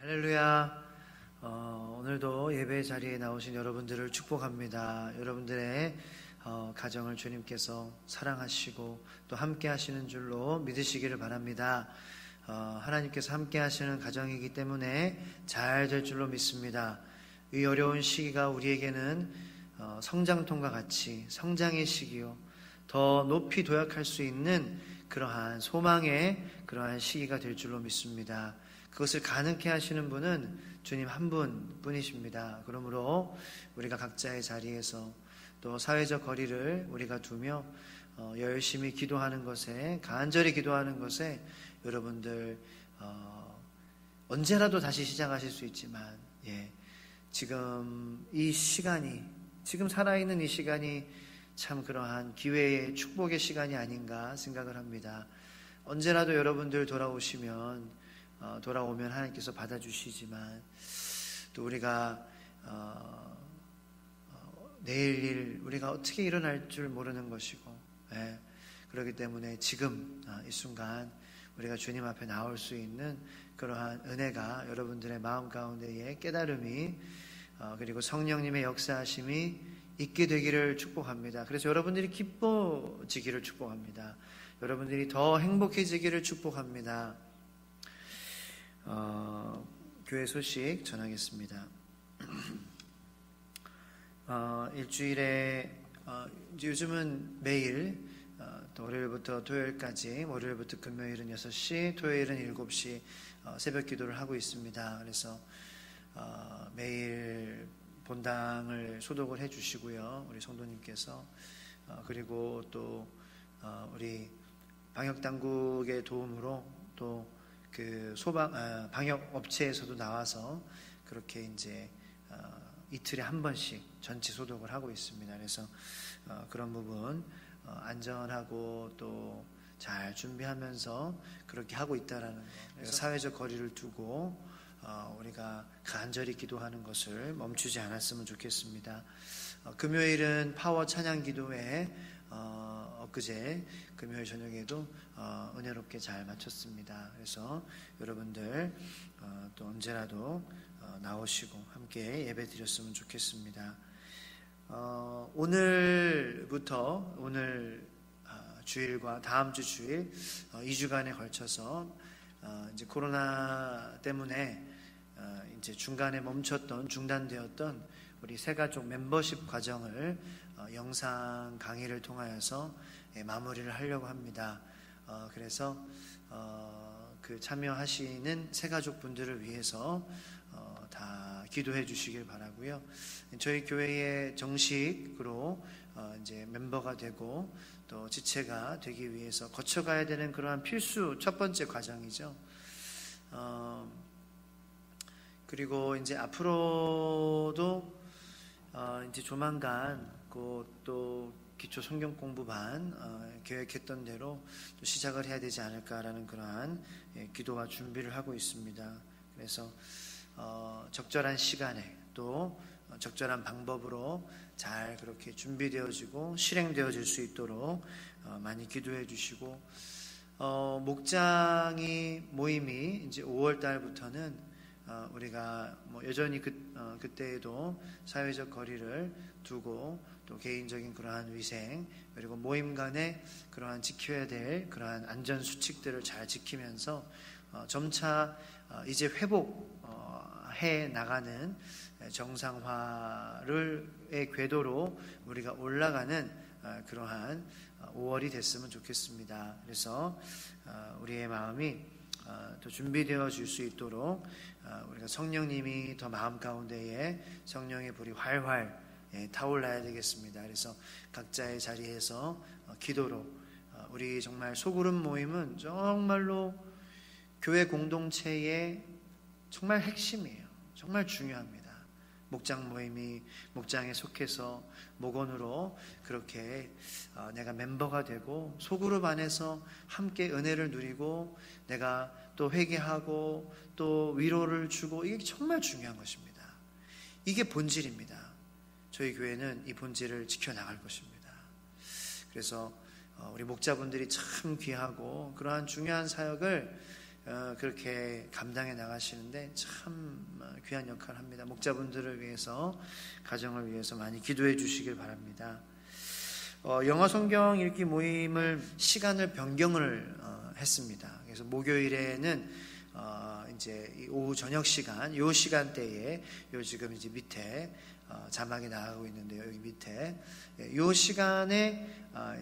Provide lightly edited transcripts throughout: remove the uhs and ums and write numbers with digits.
할렐루야. 오늘도 예배 자리에 나오신 여러분들을 축복합니다. 여러분들의 가정을 주님께서 사랑하시고 또 함께 하시는 줄로 믿으시기를 바랍니다. 하나님께서 함께 하시는 가정이기 때문에 잘 될 줄로 믿습니다. 이 어려운 시기가 우리에게는 성장통과 같이 성장의 시기요, 더 높이 도약할 수 있는 그러한 소망의 그러한 시기가 될 줄로 믿습니다. 그것을 가능케 하시는 분은 주님 한 분뿐이십니다. 그러므로 우리가 각자의 자리에서 또 사회적 거리를 우리가 두며 열심히 기도하는 것에, 간절히 기도하는 것에 여러분들 언제라도 다시 시작하실 수 있지만, 지금 이 시간이, 지금 살아있는 이 시간이 참 그러한 기회의 축복의 시간이 아닌가 생각을 합니다. 언제라도 여러분들 돌아오면 하나님께서 받아주시지만, 또 우리가 내일 일 우리가 어떻게 일어날 줄 모르는 것이고, 그렇기 때문에 지금 이 순간 우리가 주님 앞에 나올 수 있는 그러한 은혜가 여러분들의 마음 가운데에 깨달음이 그리고 성령님의 역사하심이 있게 되기를 축복합니다. 그래서 여러분들이 기뻐지기를 축복합니다. 여러분들이 더 행복해지기를 축복합니다. 교회 소식 전하겠습니다. 일주일에 이제 요즘은 매일 또 월요일부터 토요일까지, 월요일부터 금요일은 6시, 토요일은 7시 새벽 기도를 하고 있습니다. 그래서 매일 본당을 소독을 해주시고요, 우리 성도님께서. 그리고 또 우리 방역당국의 도움으로 또 그 방역 업체에서도 나와서 그렇게 이제 이틀에 한 번씩 전체 소독을 하고 있습니다. 그래서 그런 부분 안전하고 또 잘 준비하면서 그렇게 하고 있다라는 거. 그래서 사회적 거리를 두고 우리가 간절히 기도하는 것을 멈추지 않았으면 좋겠습니다. 금요일은 파워 찬양 기도회 엊그제 금요일 저녁에도 은혜롭게 잘 마쳤습니다. 그래서 여러분들 또 언제라도 나오시고 함께 예배 드렸으면 좋겠습니다. 오늘부터 오늘 주일과 다음 주 주일 2주간에 걸쳐서 이제 코로나 때문에 이제 중간에 중단되었던 우리 새가족 멤버십 과정을 영상 강의를 통하여서 마무리를 하려고 합니다. 그래서 그 참여하시는 새가족 분들을 위해서 다 기도해 주시길 바라고요. 저희 교회의 정식으로 이제 멤버가 되고 또 지체가 되기 위해서 거쳐가야 되는 그러한 필수 첫 번째 과정이죠. 그리고 이제 앞으로도 이제 조만간 또 기초 성경 공부반 계획했던 대로 또 시작을 해야 되지 않을까라는 그러한 기도와 준비를 하고 있습니다. 그래서 적절한 시간에 또 적절한 방법으로 잘 그렇게 준비되어지고 실행되어질 수 있도록 많이 기도해 주시고, 모임이 이제 5월 달부터는 우리가 여전히 그때에도 사회적 거리를 두고 또 개인적인 그러한 위생, 그리고 모임 간에 그러한 지켜야 될 그러한 안전 수칙들을 잘 지키면서 점차 이제 회복해 나가는 정상화의 궤도로 우리가 올라가는 그러한 5월이 됐으면 좋겠습니다. 그래서 우리의 마음이 또 준비되어 줄 수 있도록 우리가 성령님이 더 마음 가운데에 성령의 불이 활활 타올라야 되겠습니다. 그래서 각자의 자리에서 기도로 우리 정말 소그룹 모임은 정말로 교회 공동체의 정말 핵심이에요. 정말 중요합니다. 목장 모임이 목장에 속해서 목원으로 그렇게 내가 멤버가 되고 소그룹 안에서 함께 은혜를 누리고 내가 또 회개하고 또 위로를 주고, 이게 정말 중요한 것입니다. 이게 본질입니다. 저희 교회는 이 본질을 지켜나갈 것입니다. 그래서 우리 목자분들이 참 귀하고 그러한 중요한 사역을 그렇게 감당해 나가시는데 참 귀한 역할을 합니다. 목자분들을 위해서, 가정을 위해서 많이 기도해 주시길 바랍니다. 영어 성경 읽기 모임을 시간을 변경을 했습니다. 그래서 목요일에는 이제 오후 저녁 시간, 요 시간대에 요 지금 이제 밑에 자막이 나가고 있는데요. 여기 밑에 요 시간에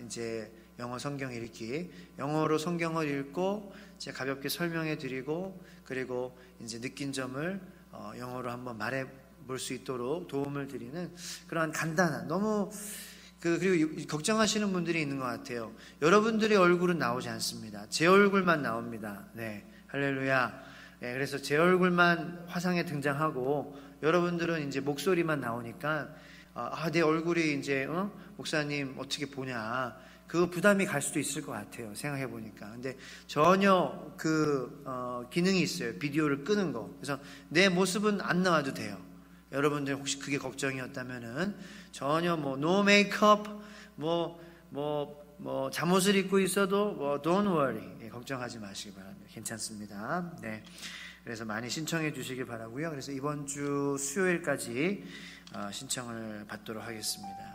이제 영어 성경 읽기, 영어로 성경을 읽고 이제 가볍게 설명해 드리고, 그리고 이제 느낀 점을 영어로 한번 말해 볼 수 있도록 도움을 드리는 그러한 간단한, 너무 그리고 걱정하시는 분들이 있는 것 같아요. 여러분들의 얼굴은 나오지 않습니다. 제 얼굴만 나옵니다. 네, 할렐루야. 네, 그래서 제 얼굴만 화상에 등장하고 여러분들은 이제 목소리만 나오니까 내 얼굴이 이제 목사님 어떻게 보냐, 그 부담이 갈 수도 있을 것 같아요. 생각해 보니까. 근데 전혀 기능이 있어요. 비디오를 끄는 거. 그래서 내 모습은 안 나와도 돼요. 여러분들 혹시 그게 걱정이었다면은 전혀 no 메이크업, 잠옷을 입고 있어도 don't worry, 걱정하지 마시기 바랍니다. 괜찮습니다. 네. 그래서 많이 신청해 주시기 바라고요. 그래서 이번 주 수요일까지 신청을 받도록 하겠습니다.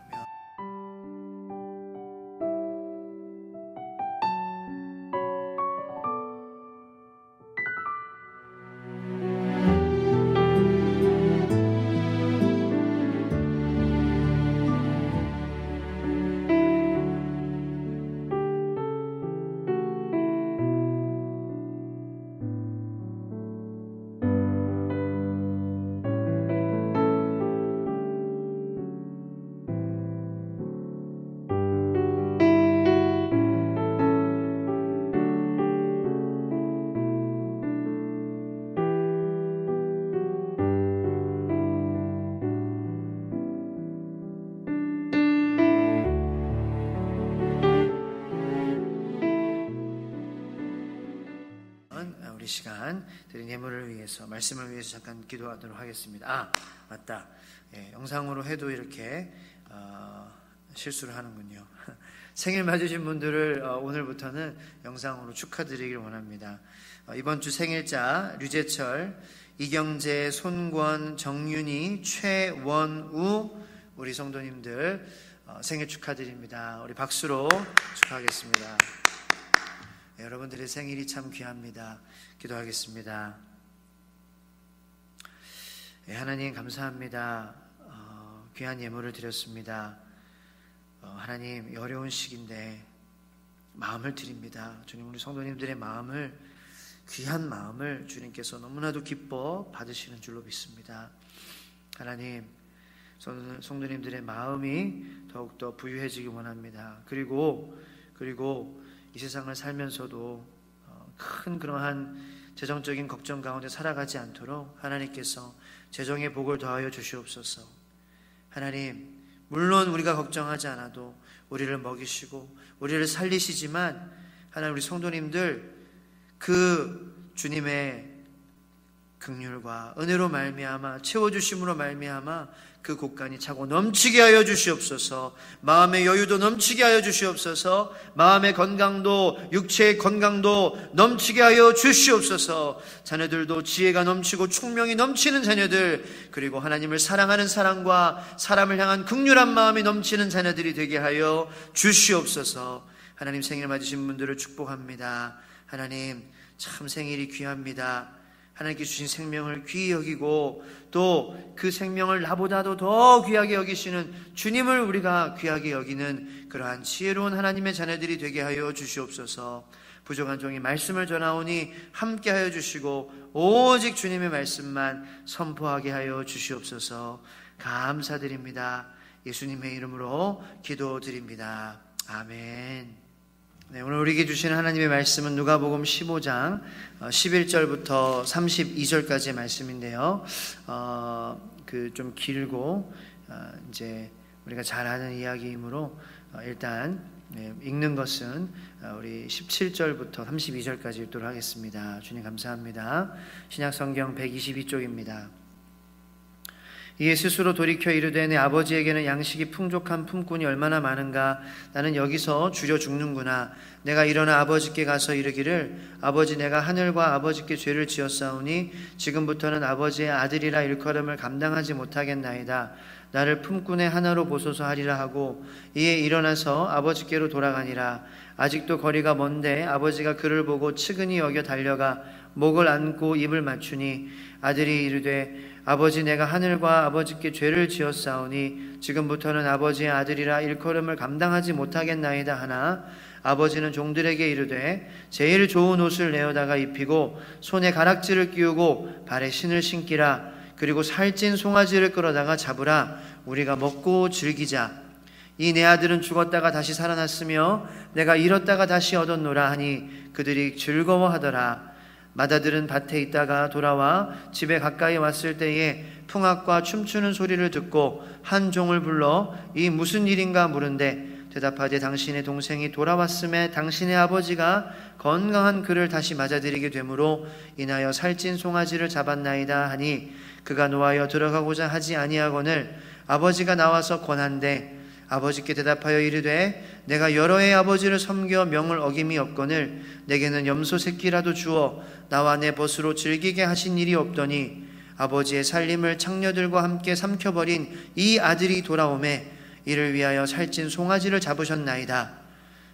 우리 시간 드린 예물을 위해서, 말씀을 위해서 잠깐 기도하도록 하겠습니다. 맞다. 예, 영상으로 해도 이렇게 실수를 하는군요. 생일 맞으신 분들을 오늘부터는 영상으로 축하드리길 원합니다. 이번 주 생일자 류재철, 이경재, 손권, 정윤희, 최원우 우리 성도님들 생일 축하드립니다. 우리 박수로 축하하겠습니다. 여러분들의 생일이 참 귀합니다. 기도하겠습니다. 하나님 감사합니다. 귀한 예물을 드렸습니다. 하나님 어려운 시기인데 마음을 드립니다. 주님, 우리 성도님들의 마음을, 귀한 마음을 주님께서 너무나도 기뻐 받으시는 줄로 믿습니다. 하나님, 성도님들의 마음이 더욱더 부유해지기 원합니다. 그리고 이 세상을 살면서도 큰 그러한 재정적인 걱정 가운데 살아가지 않도록 하나님께서 재정의 복을 더하여 주시옵소서. 하나님, 물론 우리가 걱정하지 않아도 우리를 먹이시고 우리를 살리시지만, 하나님, 우리 성도님들 그 주님의 긍휼과 은혜로 말미암아, 채워주심으로 말미암아 그 곳간이 차고 넘치게 하여 주시옵소서. 마음의 여유도 넘치게 하여 주시옵소서. 마음의 건강도, 육체의 건강도 넘치게 하여 주시옵소서. 자녀들도 지혜가 넘치고 총명이 넘치는 자녀들, 그리고 하나님을 사랑하는 사랑과 사람을 향한 긍휼한 마음이 넘치는 자녀들이 되게 하여 주시옵소서. 하나님, 생일 맞으신 분들을 축복합니다. 하나님, 참 생일이 귀합니다. 하나님께 주신 생명을 귀히 여기고 또 그 생명을 나보다도 더 귀하게 여기시는 주님을 우리가 귀하게 여기는 그러한 지혜로운 하나님의 자녀들이 되게 하여 주시옵소서. 부족한 종이 말씀을 전하오니 함께 하여 주시고 오직 주님의 말씀만 선포하게 하여 주시옵소서. 감사드립니다. 예수님의 이름으로 기도드립니다. 아멘. 네, 오늘 우리에게 주시는 하나님의 말씀은 누가복음 15장 11절부터 32절까지의 말씀인데요. 좀 길고 이제 우리가 잘 아는 이야기이므로 일단 읽는 것은 우리 17절부터 32절까지 읽도록 하겠습니다. 주님 감사합니다. 신약성경 122쪽입니다. 이에 스스로 돌이켜 이르되 내 아버지에게는 양식이 풍족한 품꾼이 얼마나 많은가. 나는 여기서 줄여 죽는구나. 내가 일어나 아버지께 가서 이르기를 아버지 내가 하늘과 아버지께 죄를 지었사오니 지금부터는 아버지의 아들이라 일컬음을 감당하지 못하겠나이다. 나를 품꾼의 하나로 보소서 하리라 하고 이에 일어나서 아버지께로 돌아가니라. 아직도 거리가 먼데 아버지가 그를 보고 측은히 여겨 달려가 목을 안고 입을 맞추니 아들이 이르되 아버지 내가 하늘과 아버지께 죄를 지었사오니 지금부터는 아버지의 아들이라 일컬음을 감당하지 못하겠나이다 하나 아버지는 종들에게 이르되 제일 좋은 옷을 내어다가 입히고 손에 가락지를 끼우고 발에 신을 신기라. 그리고 살찐 송아지를 끌어다가 잡으라. 우리가 먹고 즐기자. 이 내 아들은 죽었다가 다시 살아났으며 내가 잃었다가 다시 얻었노라 하니 그들이 즐거워하더라. 맏아들은 밭에 있다가 돌아와 집에 가까이 왔을 때에 풍악과 춤추는 소리를 듣고 한 종을 불러 이 무슨 일인가 물은데 대답하되 당신의 동생이 돌아왔음에 당신의 아버지가 건강한 그를 다시 맞아들이게 되므로 인하여 살찐 송아지를 잡았나이다 하니 그가 노하여 들어가고자 하지 아니하거늘 아버지가 나와서 권한대 아버지께 대답하여 이르되 내가 여러 해 아버지를 섬겨 명을 어김이 없거늘 내게는 염소 새끼라도 주어 나와 내 벗으로 즐기게 하신 일이 없더니 아버지의 살림을 창녀들과 함께 삼켜버린 이 아들이 돌아오매 이를 위하여 살찐 송아지를 잡으셨나이다.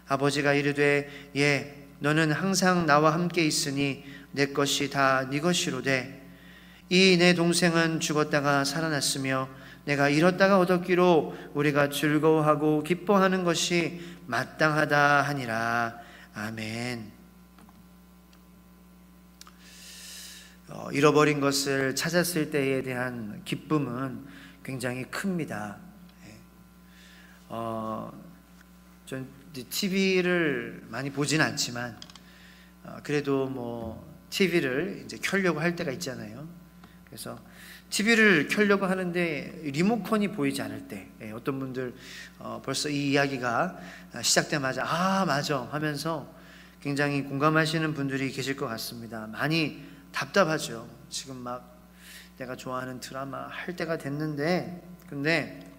아버지가 이르되 예 너는 항상 나와 함께 있으니 내 것이 다 네 것이로되 이 내 동생은 죽었다가 살아났으며 내가 잃었다가 얻었기로 우리가 즐거워하고 기뻐하는 것이 마땅하다 하니라. 아멘. 잃어버린 것을 찾았을 때에 대한 기쁨은 굉장히 큽니다. 전 TV를 많이 보진 않지만 그래도 뭐 TV를 이제 켜려고 할 때가 있잖아요. 그래서 TV를 켜려고 하는데 리모컨이 보이지 않을 때 어떤 분들 벌써 이 이야기가 시작되자마자 아 맞아 하면서 굉장히 공감하시는 분들이 계실 것 같습니다. 많이 답답하죠. 지금 막 내가 좋아하는 드라마 할 때가 됐는데 근데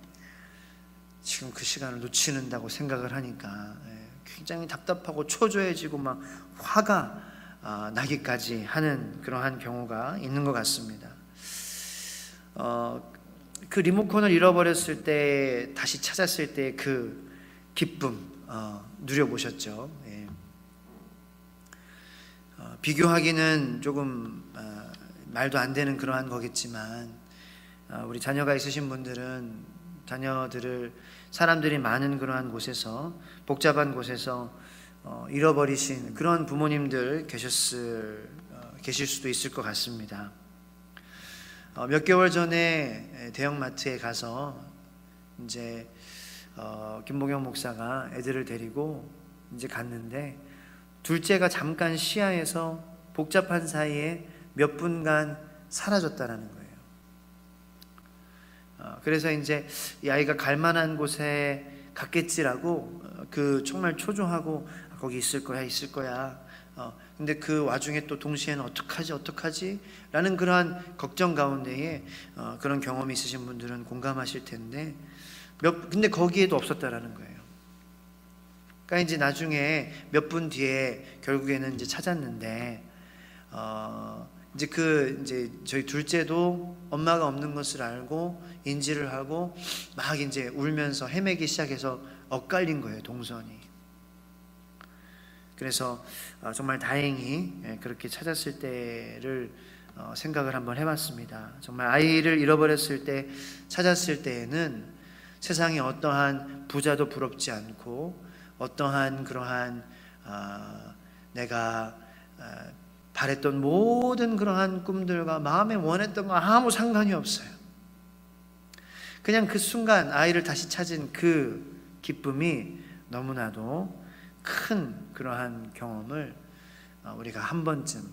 지금 그 시간을 놓치는다고 생각을 하니까 굉장히 답답하고 초조해지고 막 화가 나기까지 하는 그러한 경우가 있는 것 같습니다. 그 리모컨을 잃어버렸을 때 다시 찾았을 때 그 기쁨 누려보셨죠? 비교하기는 조금 말도 안 되는 그러한 거겠지만 우리 자녀가 있으신 분들은 자녀들을 사람들이 많은 그러한 곳에서 복잡한 곳에서 잃어버리신 그런 부모님들 계실 수도 있을 것 같습니다. 몇 개월 전에 대형마트에 가서 이제 김봉영 목사가 애들을 데리고 이제 갔는데 둘째가 잠깐 시야에서 복잡한 사이에 몇 분간 사라졌다라는 거예요. 그래서 이제 이 아이가 갈 만한 곳에 갔겠지라고 그 정말 초조하고 거기 있을 거야. 근데 그 와중에 또 동시에는 어떡하지? 라는 그러한 걱정 가운데에 그런 경험이 있으신 분들은 공감하실 텐데 근데 거기에도 없었다라는 거예요. 그러니까 이제 나중에 몇 분 뒤에 결국에는 이제 찾았는데 이제 저희 둘째도 엄마가 없는 것을 알고 인지를 하고 막 이제 울면서 헤매기 시작해서 엇갈린 거예요, 동선이. 그래서 정말 다행히 그렇게 찾았을 때를 생각을 한번 해봤습니다. 정말 아이를 잃어버렸을 때 찾았을 때에는 세상에 어떠한 부자도 부럽지 않고 어떠한 그러한 내가 바랬던 모든 그러한 꿈들과 마음에 원했던 거 아무 상관이 없어요. 그냥 그 순간 아이를 다시 찾은 그 기쁨이 너무나도 큰 그러한 경험을 우리가 한 번쯤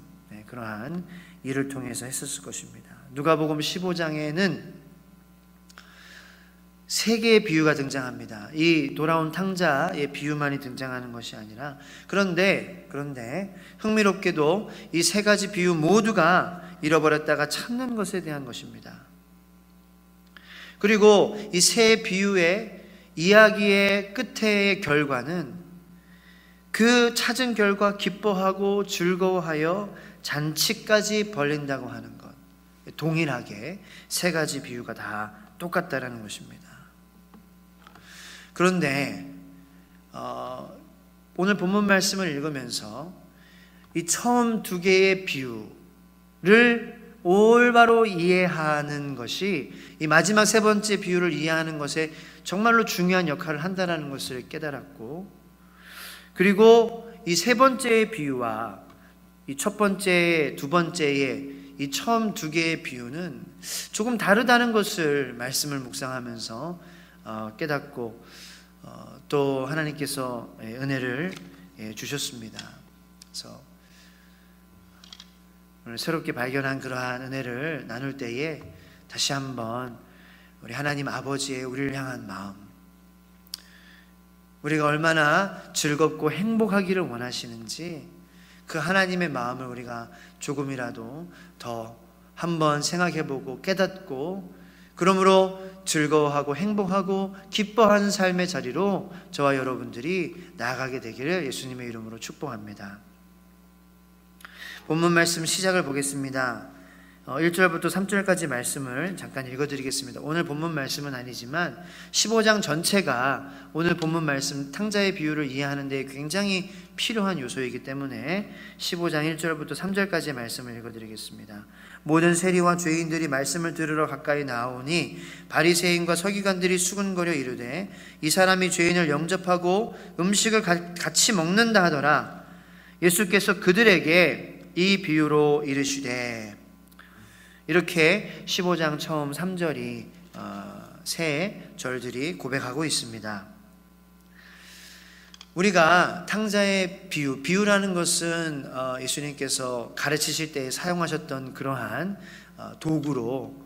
그러한 일을 통해서 했었을 것입니다. 누가복음 15장에는 세 개의 비유가 등장합니다. 이 돌아온 탕자의 비유만이 등장하는 것이 아니라 그런데 흥미롭게도 이 세 가지 비유 모두가 잃어버렸다가 찾는 것에 대한 것입니다. 그리고 이 세 비유의 이야기의 끝의 결과는 그 찾은 결과 기뻐하고 즐거워하여 잔치까지 벌린다고 하는 것. 동일하게 세 가지 비유가 다 똑같다라는 것입니다. 그런데 오늘 본문 말씀을 읽으면서 이 처음 두 개의 비유를 올바로 이해하는 것이 이 마지막 세 번째 비유를 이해하는 것에 정말로 중요한 역할을 한다는 것을 깨달았고, 그리고 이 세 번째의 비유와 이 첫 번째, 두 번째의 이 처음 두 개의 비유는 조금 다르다는 것을 말씀을 묵상하면서 깨닫고 또 하나님께서 은혜를 주셨습니다. 그래서 오늘 새롭게 발견한 그러한 은혜를 나눌 때에 다시 한번 우리 하나님 아버지의 우리를 향한 마음, 우리가 얼마나 즐겁고 행복하기를 원하시는지 그 하나님의 마음을 우리가 조금이라도 더 한번 생각해보고 깨닫고, 그러므로 즐거워하고 행복하고 기뻐하는 삶의 자리로 저와 여러분들이 나아가게 되기를 예수님의 이름으로 축복합니다. 본문 말씀 시작을 보겠습니다. 1절부터 3절까지 말씀을 잠깐 읽어드리겠습니다. 오늘 본문 말씀은 아니지만 15장 전체가 오늘 본문 말씀 탕자의 비유를 이해하는 데 굉장히 필요한 요소이기 때문에 15장 1절부터 3절까지의 말씀을 읽어드리겠습니다. 모든 세리와 죄인들이 말씀을 들으러 가까이 나오니 바리새인과 서기관들이 수군거려 이르되 이 사람이 죄인을 영접하고 음식을 같이 먹는다 하더라. 예수께서 그들에게 이 비유로 이르시되, 이렇게 15장 처음 3절이 세 절들이 고백하고 있습니다. 우리가 탕자의 비유라는 것은 예수님께서 가르치실 때 사용하셨던 그러한 도구로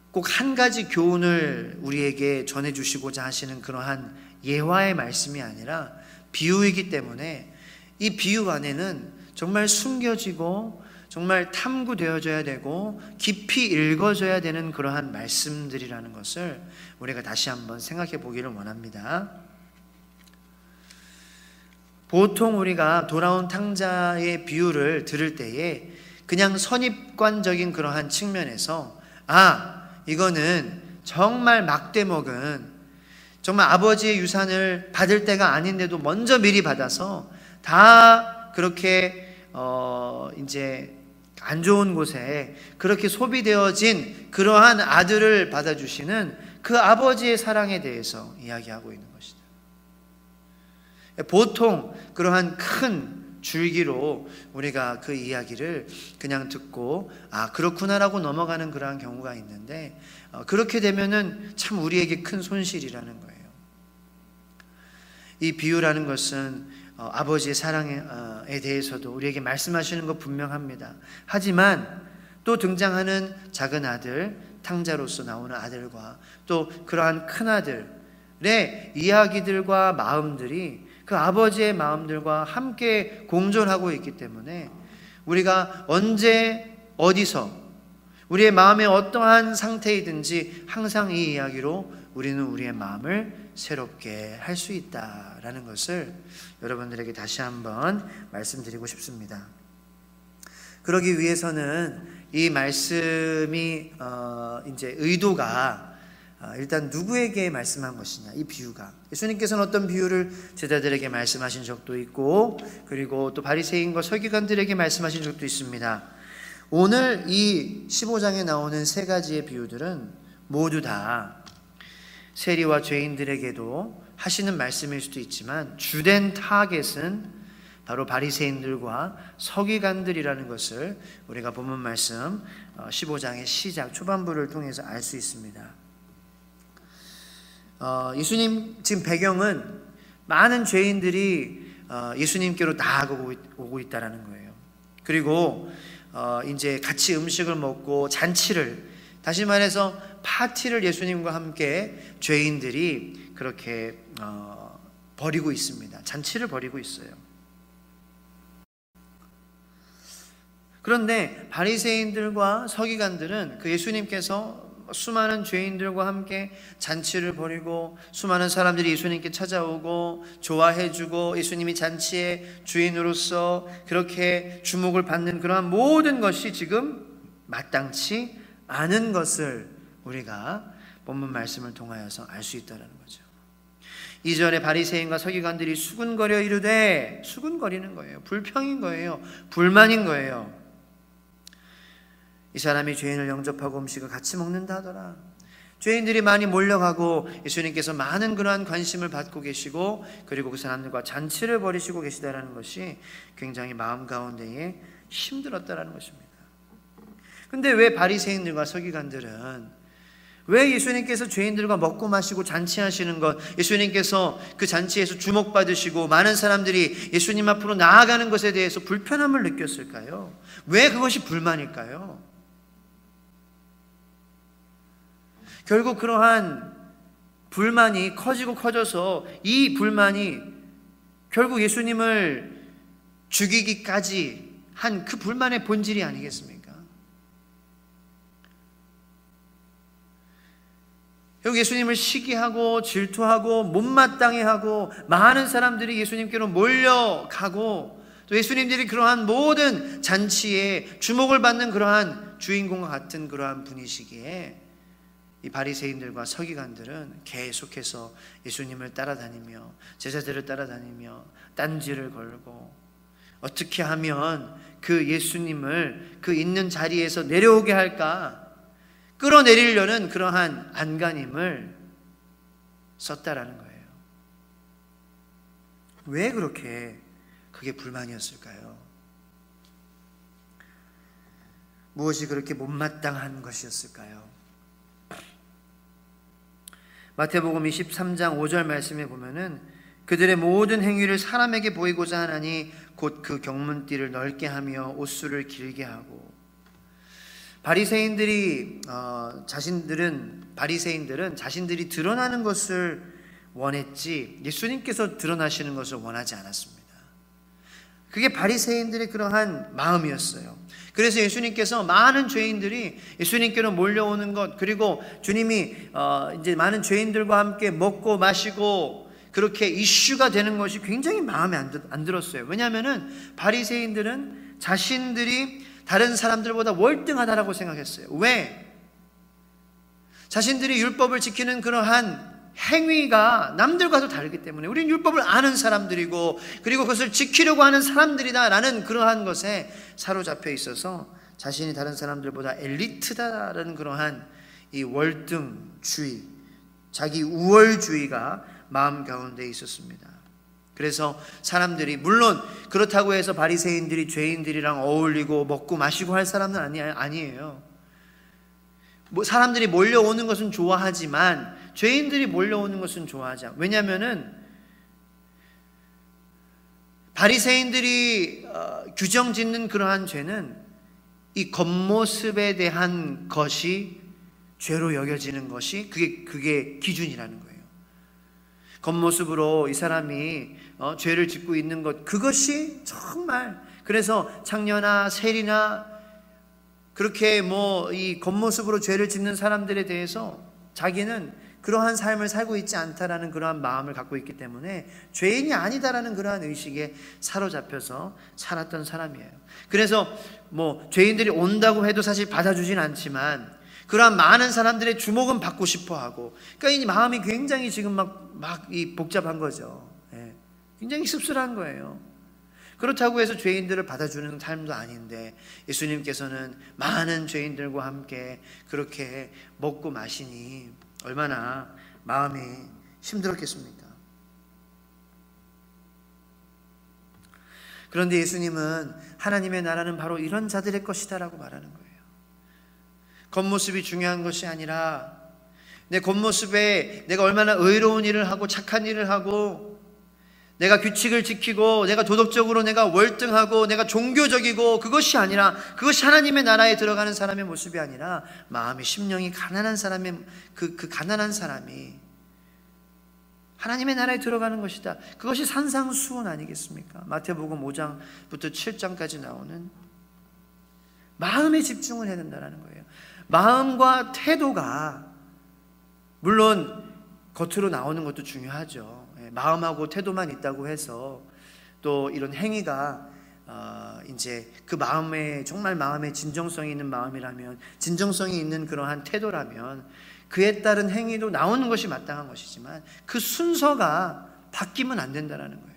꼭 한 가지 교훈을 우리에게 전해주시고자 하시는 그러한 예화의 말씀이 아니라 비유이기 때문에 이 비유 안에는 정말 숨겨지고 정말 탐구되어져야 되고 깊이 읽어져야 되는 그러한 말씀들이라는 것을 우리가 다시 한번 생각해 보기를 원합니다. 보통 우리가 돌아온 탕자의 비유를 들을 때에 그냥 선입관적인 그러한 측면에서 이거는 정말 막대먹은, 정말 아버지의 유산을 받을 때가 아닌데도 먼저 미리 받아서 다 그렇게 이제 안 좋은 곳에 그렇게 소비되어진 그러한 아들을 받아주시는 그 아버지의 사랑에 대해서 이야기하고 있는 것이다. 보통 그러한 큰 줄기로 우리가 그 이야기를 그냥 듣고 그렇구나라고 넘어가는 그러한 경우가 있는데, 그렇게 되면은 참 우리에게 큰 손실이라는 거예요. 이 비유라는 것은 아버지의 사랑에 대해서도 우리에게 말씀하시는 것 분명합니다. 하지만 또 등장하는 작은 아들, 탕자로서 나오는 아들과 또 그러한 큰 아들의 이야기들과 마음들이 그 아버지의 마음들과 함께 공존하고 있기 때문에 우리가 언제 어디서 우리의 마음의 어떠한 상태이든지 항상 이 이야기로 우리는 우리의 마음을 새롭게 할 수 있다라는 것을 여러분들에게 다시 한번 말씀드리고 싶습니다. 그러기 위해서는 이 말씀이 이제 의도가 일단 누구에게 말씀한 것이냐, 이 비유가 예수님께서는 어떤 비유를 제자들에게 말씀하신 적도 있고, 그리고 또 바리새인과 서기관들에게 말씀하신 적도 있습니다. 오늘 이 15장에 나오는 세 가지의 비유들은 모두 다 세리와 죄인들에게도 하시는 말씀일 수도 있지만 주된 타겟은 바로 바리새인들과 서기관들이라는 것을 우리가 본문 말씀 15장의 시작 초반부를 통해서 알 수 있습니다. 예수님 지금 배경은 많은 죄인들이 예수님께로 나아가고 있다라는 거예요. 그리고 이제 같이 음식을 먹고 잔치를, 다시 말해서 파티를 예수님과 함께 죄인들이 그렇게 벌이고 있습니다. 잔치를 벌이고 있어요. 그런데 바리새인들과 서기관들은 그 예수님께서 수많은 죄인들과 함께 잔치를 벌이고 수많은 사람들이 예수님께 찾아오고 좋아해주고 예수님이 잔치의 주인으로서 그렇게 주목을 받는 그러한 모든 것이 지금 마땅치 않은 것을 우리가 본문 말씀을 통하여서 알 수 있다는 거죠. 2절에 바리새인과 서기관들이 수군거려 이르되, 수군거리는 거예요. 불평인 거예요. 불만인 거예요. 이 사람이 죄인을 영접하고 음식을 같이 먹는다 하더라. 죄인들이 많이 몰려가고 예수님께서 많은 그러한 관심을 받고 계시고 그리고 그 사람들과 잔치를 벌이시고 계시다는 것이 굉장히 마음 가운데에 힘들었다는 것입니다. 근데 왜 바리새인들과 서기관들은 왜 예수님께서 죄인들과 먹고 마시고 잔치하시는 것, 예수님께서 그 잔치에서 주목받으시고 많은 사람들이 예수님 앞으로 나아가는 것에 대해서 불편함을 느꼈을까요? 왜 그것이 불만일까요? 결국 그러한 불만이 커지고 커져서 이 불만이 결국 예수님을 죽이기까지 한 그 불만의 본질이 아니겠습니까? 결국 예수님을 시기하고 질투하고 못마땅해 하고 많은 사람들이 예수님께로 몰려가고 또 예수님들이 그러한 모든 잔치에 주목을 받는 그러한 주인공과 같은 그러한 분이시기에 이 바리새인들과 서기관들은 계속해서 예수님을 따라다니며 제자들을 따라다니며 딴지를 걸고 어떻게 하면 그 예수님을 그 있는 자리에서 내려오게 할까 끌어내리려는 그러한 안간힘을 썼다라는 거예요. 왜 그렇게 그게 불만이었을까요? 무엇이 그렇게 못마땅한 것이었을까요? 마태복음 23장 5절 말씀에 보면은 그들의 모든 행위를 사람에게 보이고자 하나니 곧 그 경문띠를 넓게 하며 옷수를 길게 하고 바리새인들은 자신들이 드러나는 것을 원했지 예수님께서 드러나시는 것을 원하지 않았습니다. 그게 바리새인들의 그러한 마음이었어요. 그래서 예수님께서 많은 죄인들이 예수님께로 몰려오는 것, 그리고 주님이 이제 많은 죄인들과 함께 먹고 마시고 그렇게 이슈가 되는 것이 굉장히 마음에 안 들었어요. 왜냐하면은 바리새인들은 자신들이 다른 사람들보다 월등하다라고 생각했어요. 왜? 자신들이 율법을 지키는 그러한 행위가 남들과도 다르기 때문에 우리는 율법을 아는 사람들이고 그리고 그것을 지키려고 하는 사람들이다라는 그러한 것에 사로잡혀 있어서 자신이 다른 사람들보다 엘리트다라는 그러한 이 월등주의, 자기 우월주의가 마음 가운데 있었습니다. 그래서 사람들이 물론 그렇다고 해서 바리새인들이 죄인들이랑 어울리고 먹고 마시고 할 사람은 아니에요. 사람들이 몰려오는 것은 좋아하지만 죄인들이 몰려오는 것은 좋아하지 않아요. 왜냐하면은 바리새인들이 규정 짓는 그러한 죄는 이 겉모습에 대한 것이 죄로 여겨지는 것이 그게 기준이라는 거예요. 겉모습으로 이 사람이 죄를 짓고 있는 것, 그것이 정말, 그래서 창녀나 세리나 그렇게 이 겉모습으로 죄를 짓는 사람들에 대해서 자기는 그러한 삶을 살고 있지 않다라는 그러한 마음을 갖고 있기 때문에 죄인이 아니다라는 그러한 의식에 사로잡혀서 살았던 사람이에요. 그래서 죄인들이 온다고 해도 사실 받아주진 않지만 그러한 많은 사람들의 주목은 받고 싶어 하고, 그러니까 이 마음이 굉장히 지금 막 복잡한 거죠. 굉장히 씁쓸한 거예요. 그렇다고 해서 죄인들을 받아주는 삶도 아닌데 예수님께서는 많은 죄인들과 함께 그렇게 먹고 마시니 얼마나 마음이 힘들었겠습니까? 그런데 예수님은 하나님의 나라는 바로 이런 자들의 것이다라고 말하는 거예요. 겉모습이 중요한 것이 아니라 내 겉모습에 내가 얼마나 의로운 일을 하고 착한 일을 하고 내가 규칙을 지키고 내가 도덕적으로 내가 월등하고 내가 종교적이고 그것이 아니라, 그것이 하나님의 나라에 들어가는 사람의 모습이 아니라 마음이 심령이 가난한 사람의 그 가난한 사람이 하나님의 나라에 들어가는 것이다. 그것이 산상수훈 아니겠습니까? 마태복음 5장부터 7장까지 나오는 마음에 집중을 해야 된다는 거예요. 마음과 태도가 물론 겉으로 나오는 것도 중요하죠. 마음하고 태도만 있다고 해서 또 이런 행위가 이제 그 마음에 정말 마음에 진정성이 있는 마음이라면, 진정성이 있는 그러한 태도라면 그에 따른 행위도 나오는 것이 마땅한 것이지만 그 순서가 바뀌면 안 된다는 거예요.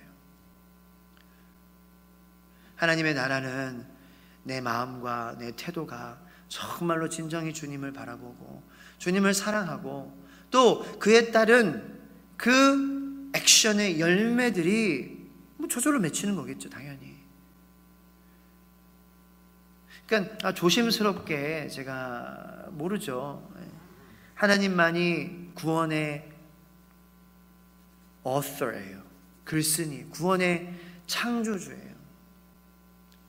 하나님의 나라는 내 마음과 내 태도가 정말로 진정히 주님을 바라보고 주님을 사랑하고 또 그에 따른 그 액션의 열매들이 저절로 맺히는 거겠죠, 당연히. 그러니까 조심스럽게, 제가 모르죠, 하나님만이 구원의 author예요. 글쓴이, 구원의 창조주예요.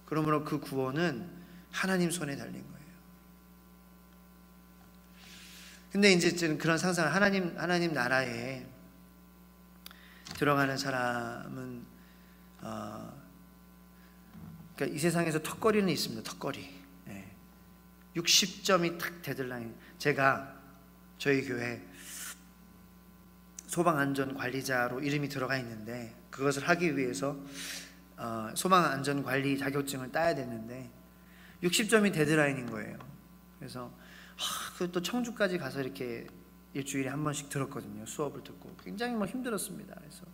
그러므로 그 구원은 하나님 손에 달린 거예요. 근데 이제 그런 상상을, 하나님 나라에 들어가는 사람은 그러니까 이 세상에서 턱걸이는 있습니다. 턱걸이. 60점이 딱 데드라인. 제가 저희 교회 소방안전관리자로 이름이 들어가 있는데 그것을 하기 위해서 소방안전관리 자격증을 따야 됐는데 60점이 데드라인인 거예요. 그래서 또 청주까지 가서 이렇게 일주일에 한 번씩 들었거든요. 수업을 듣고 굉장히 힘들었습니다. 그래서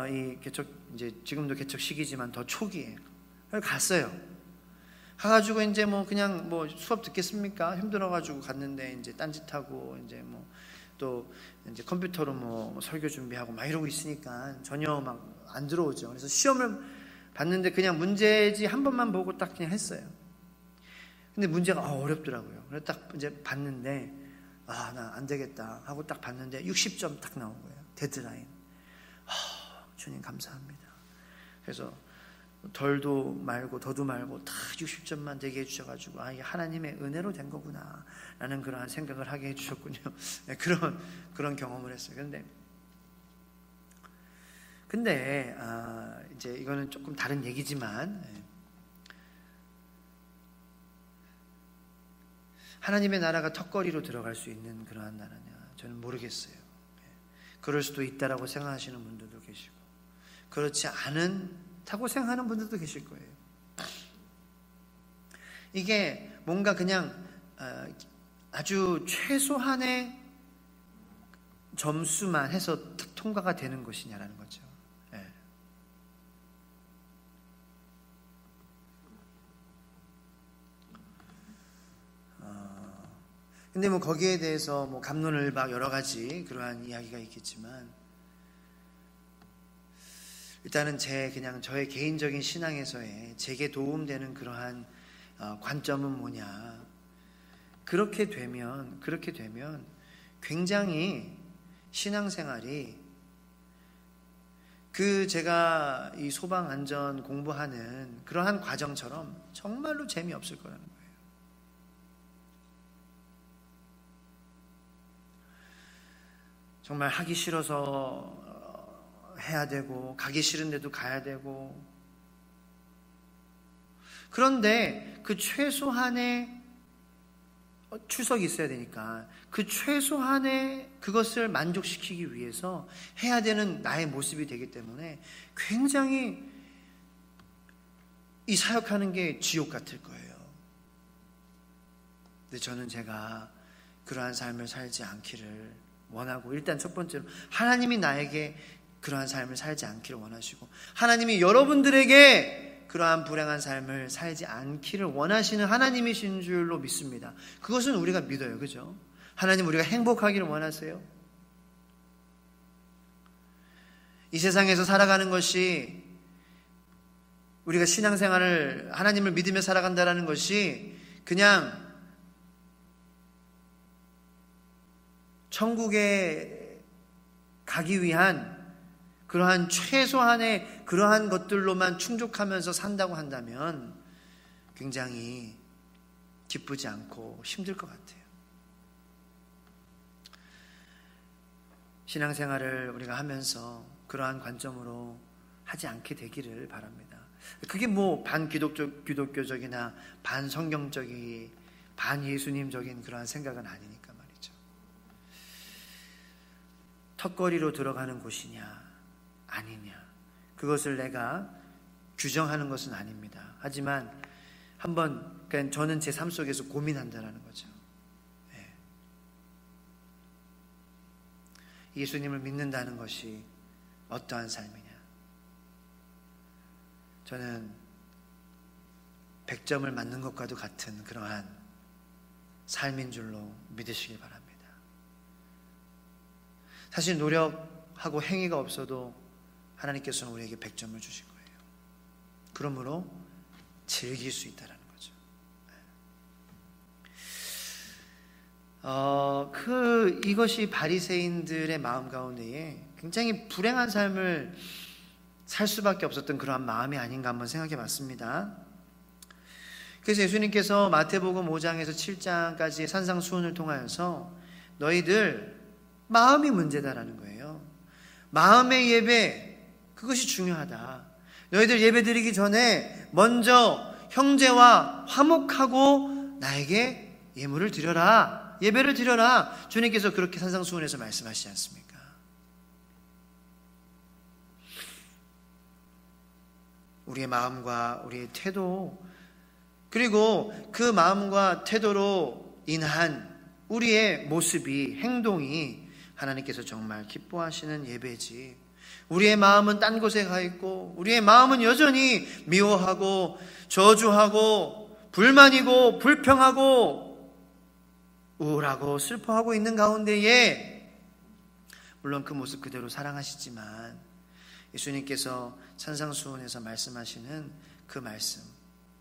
이 개척, 이제 지금도 개척 시기지만 더 초기에 갔어요. 가가지고 이제 그냥 수업 듣겠습니까? 힘들어가지고 갔는데 이제 딴짓하고 이제 또 이제 컴퓨터로 설교 준비하고 막 이러고 있으니까 전혀 막 안 들어오죠. 그래서 시험을 봤는데 그냥 문제지 한 번만 보고 딱 그냥 했어요. 근데 문제가 어렵더라고요. 그래서 딱 이제 봤는데 나 안 되겠다 하고 딱 봤는데 60점 딱 나온 거예요. 데드라인. 주님 감사합니다. 그래서 덜도 말고 더도 말고 딱 60점만 되게 해주셔가지고 이게 하나님의 은혜로 된 거구나 라는 그러한 생각을 하게 해주셨군요. 그런 경험을 했어요. 근데 이제 이거는 조금 다른 얘기지만 하나님의 나라가 턱걸이로 들어갈 수 있는 그러한 나라냐, 저는 모르겠어요. 그럴 수도 있다라고 생각하시는 분들도 계시고 그렇지 않다고 생각하는 분들도 계실 거예요. 이게 뭔가 그냥 아주 최소한의 점수만 해서 통과가 되는 것이냐라는 거죠. 근데 거기에 대해서 갑론을박 여러 가지 그러한 이야기가 있겠지만 일단은 저의 개인적인 신앙에서의 제게 도움되는 그러한 관점은 뭐냐. 그렇게 되면 굉장히 신앙생활이 제가 이 소방안전 공부하는 그러한 과정처럼 정말로 재미없을 거라는 거예요. 정말 하기 싫어서 해야 되고 가기 싫은데도 가야 되고, 그런데 그 최소한의 출석이 있어야 되니까 그 최소한의 그것을 만족시키기 위해서 해야 되는 나의 모습이 되기 때문에 굉장히 이 사역하는 게 지옥 같을 거예요. 근데 저는 제가 그러한 삶을 살지 않기를 원하고, 일단 첫 번째로 하나님이 나에게 그러한 삶을 살지 않기를 원하시고 하나님이 여러분들에게 그러한 불행한 삶을 살지 않기를 원하시는 하나님이신 줄로 믿습니다. 그것은 우리가 믿어요. 그죠? 하나님 우리가 행복하기를 원하세요. 이 세상에서 살아가는 것이, 우리가 신앙생활을 하나님을 믿으며 살아간다는 것이 그냥 천국에 가기 위한 그러한 최소한의 그러한 것들로만 충족하면서 산다고 한다면 굉장히 기쁘지 않고 힘들 것 같아요. 신앙생활을 우리가 하면서 그러한 관점으로 하지 않게 되기를 바랍니다. 그게 반기독교적이나 반성경적이 반예수님적인 그러한 생각은 아니니까 말이죠. 턱걸이로 들어가는 곳이냐 아니냐, 그것을 내가 규정하는 것은 아닙니다. 하지만 그러니까 저는 제 삶 속에서 고민한다는 거죠. 예수님을 믿는다는 것이 어떠한 삶이냐. 저는 100점을 맞는 것과도 같은 그러한 삶인 줄로 믿으시길 바랍니다. 사실 노력하고 행위가 없어도 하나님께서는 우리에게 100점을 주신 거예요. 그러므로 즐길 수 있다는 거죠. 이것이 바리새인들의 마음 가운데에 굉장히 불행한 삶을 살 수밖에 없었던 그러한 마음이 아닌가 한번 생각해 봤습니다. 그래서 예수님께서 마태복음 5장에서 7장까지의 산상수훈을 통하여서 너희들 마음이 문제다라는 거예요. 마음의 예배, 그것이 중요하다. 너희들 예배 드리기 전에 먼저 형제와 화목하고 나에게 예물을 드려라, 예배를 드려라. 주님께서 그렇게 산상수훈에서 말씀하시지 않습니까? 우리의 마음과 우리의 태도, 그리고 그 마음과 태도로 인한 우리의 모습이, 행동이 하나님께서 정말 기뻐하시는 예배지, 우리의 마음은 딴 곳에 가 있고 우리의 마음은 여전히 미워하고 저주하고 불만이고 불평하고 우울하고 슬퍼하고 있는 가운데에, 물론 그 모습 그대로 사랑하시지만 예수님께서 산상수훈에서 말씀하시는 그 말씀,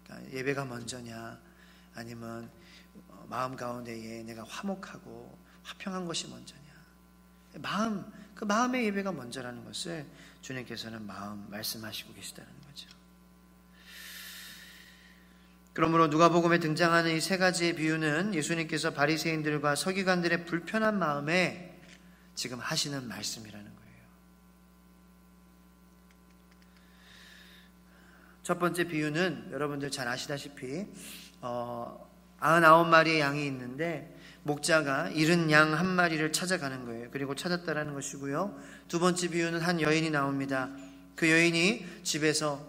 그러니까 예배가 먼저냐 아니면 마음 가운데에 내가 화목하고 화평한 것이 먼저냐, 그 마음의 예배가 먼저라는 것을 주님께서는 말씀하시고 계시다는 거죠. 그러므로 누가복음에 등장하는 이 세 가지의 비유는 예수님께서 바리새인들과 서기관들의 불편한 마음에 지금 하시는 말씀이라는 거예요. 첫 번째 비유는 여러분들 잘 아시다시피 99마리의 양이 있는데 목자가 잃은 양 한 마리를 찾아가는 거예요. 그리고 찾았다라는 것이고요. 두 번째 비유는 한 여인이 나옵니다. 그 여인이 집에서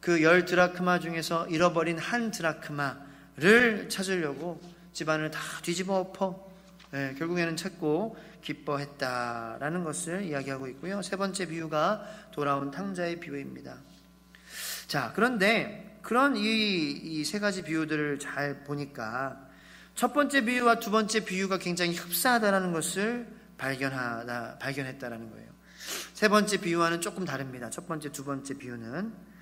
그 10드라크마 중에서 잃어버린 한 드라크마를 찾으려고 집안을 다 뒤집어 엎어 결국에는 찾고 기뻐했다라는 것을 이야기하고 있고요. 세 번째 비유가 돌아온 탕자의 비유입니다. 자, 그런데 그런 이 세 가지 비유들을 잘 보니까 첫 번째 비유와 두 번째 비유가 굉장히 흡사하다는 것을 발견했다라는 거예요. 세 번째 비유와는 조금 다릅니다. 첫 번째, 두 번째 비유는.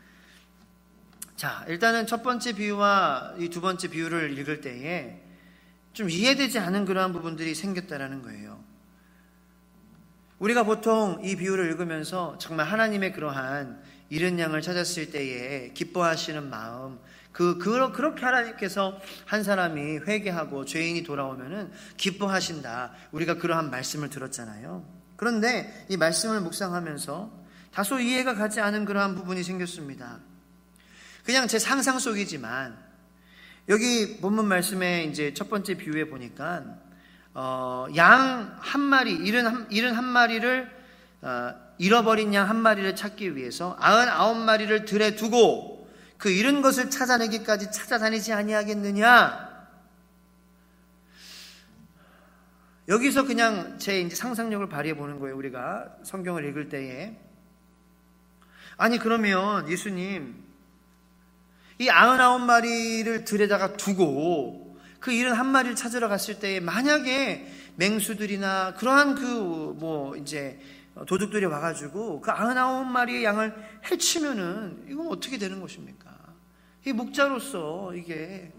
자, 일단은 첫 번째 비유와 이 두 번째 비유를 읽을 때에 좀 이해되지 않은 그러한 부분들이 생겼다라는 거예요. 우리가 보통 이 비유를 읽으면서 정말 하나님의 그러한 잃은 양을 찾았을 때에 기뻐하시는 마음, 그렇게 하나님께서 한 사람이 회개하고 죄인이 돌아오면은 기뻐하신다, 우리가 그러한 말씀을 들었잖아요. 그런데 이 말씀을 묵상하면서 다소 이해가 가지 않은 그러한 부분이 생겼습니다. 그냥 제 상상 속이지만 여기 본문 말씀에 이제 첫 번째 비유에 보니까 양 한 마리, 잃은 한 마리를 잃어버린 양 한 마리를 찾기 위해서 99마리를 들에 두고 그 잃은 것을 찾아내기까지 찾아다니지 아니하겠느냐. 여기서 그냥 제 이제 상상력을 발휘해 보는 거예요. 우리가 성경을 읽을 때에. 아니, 그러면 예수님 이 99마리를 들에다가 두고 그 잃은 한 마리를 찾으러 갔을 때에 만약에 맹수들이나 그러한 이제 도둑들이 와가지고 그 99마리의 양을 해치면은 이건 어떻게 되는 것입니까? 이 목자로서 이게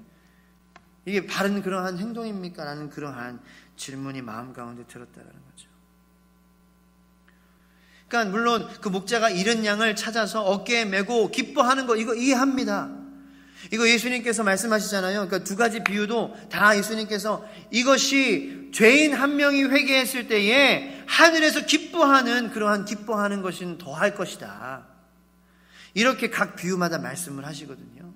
바른 그러한 행동입니까? 라는 그러한 질문이 마음 가운데 들었다라는 거죠. 그러니까 물론 그 목자가 잃은 양을 찾아서 어깨에 메고 기뻐하는 거, 이거 이해합니다. 이거 예수님께서 말씀하시잖아요. 그러니까 두 가지 비유도 다 예수님께서 이것이 죄인 한 명이 회개했을 때에 하늘에서 기뻐하는 그러한 기뻐하는 것은 더할 것이다, 이렇게 각 비유마다 말씀을 하시거든요.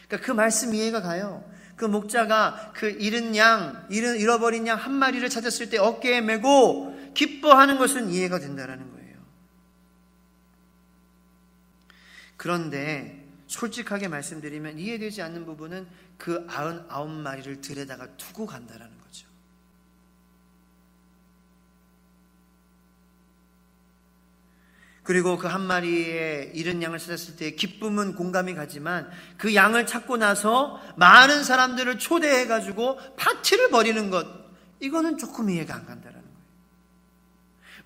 그러니까 그 말씀 이해가 가요. 그 목자가 그 잃어버린 양 한 마리를 찾았을 때 어깨에 메고 기뻐하는 것은 이해가 된다라는 거예요. 그런데 솔직하게 말씀드리면 이해되지 않는 부분은 그 99마리를 들에다가 두고 간다라는 거죠. 그리고 그 한 마리의 잃은 양을 찾았을 때 기쁨은 공감이 가지만 그 양을 찾고 나서 많은 사람들을 초대해가지고 파티를 벌이는 것, 이거는 조금 이해가 안 간다라는 거예요.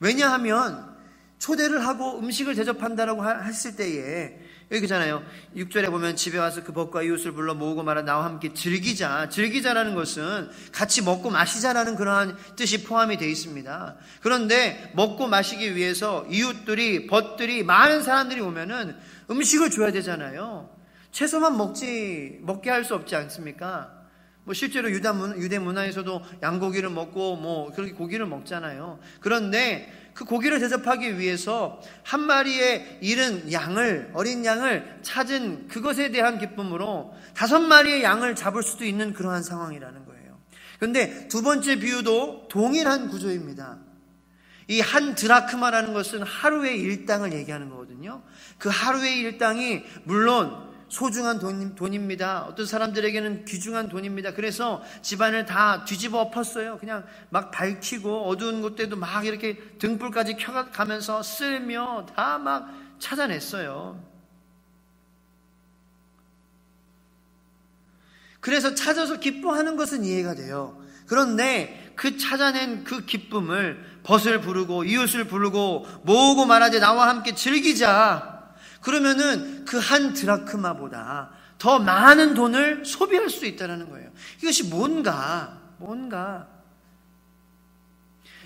왜냐하면 초대를 하고 음식을 대접한다라고 했을 때에 여기 있잖아요. 6절에 보면 집에 와서 그 벗과 이웃을 불러 모으고 말하 나와 함께 즐기자라는 것은 같이 먹고 마시자라는 그러한 뜻이 포함이 되어 있습니다. 그런데 먹고 마시기 위해서 이웃들이 벗들이 많은 사람들이 오면은 음식을 줘야 되잖아요. 채소만 먹게 할 수 없지 않습니까? 실제로 유대 문화에서도 양고기를 먹고 그렇게 고기를 먹잖아요. 그런데 그 고기를 대접하기 위해서 한 마리의 어린 양을 찾은 그것에 대한 기쁨으로 5마리의 양을 잡을 수도 있는 그러한 상황이라는 거예요. 그런데 두 번째 비유도 동일한 구조입니다. 이 한 드라크마라는 것은 하루의 일당을 얘기하는 거거든요. 그 하루의 일당이 물론 소중한 돈입니다. 어떤 사람들에게는 귀중한 돈입니다. 그래서 집안을 다 뒤집어 엎었어요. 그냥 막 밝히고 어두운 곳에도 막 이렇게 등불까지 켜가면서 쓸며 다 막 찾아냈어요. 그래서 찾아서 기뻐하는 것은 이해가 돼요. 그런데 그 찾아낸 그 기쁨을 벗을 부르고 이웃을 부르고 모으고 말하되 나와 함께 즐기자. 그러면은 그 한 드라크마보다 더 많은 돈을 소비할 수 있다는 거예요. 이것이 뭔가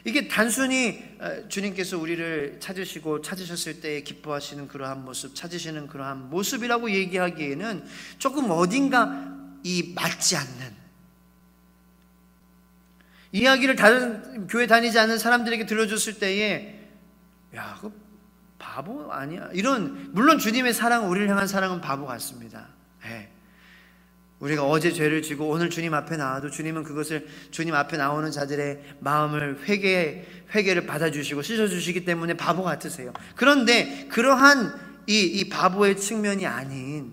이게 단순히 주님께서 우리를 찾으셨을 때 기뻐하시는 그러한 모습, 찾으시는 그러한 모습이라고 얘기하기에는 조금 어딘가 맞지 않는 이야기를 다른 교회 다니지 않는 사람들에게 들려줬을 때에 야, 그 바보 아니야? 물론 주님의 사랑, 우리를 향한 사랑은 바보 같습니다. 네. 우리가 어제 죄를 지고 오늘 주님 앞에 나와도 주님은 그것을 주님 앞에 나오는 자들의 마음을 회개를 받아주시고 씻어주시기 때문에 바보 같으세요. 그런데 그러한 이 바보의 측면이 아닌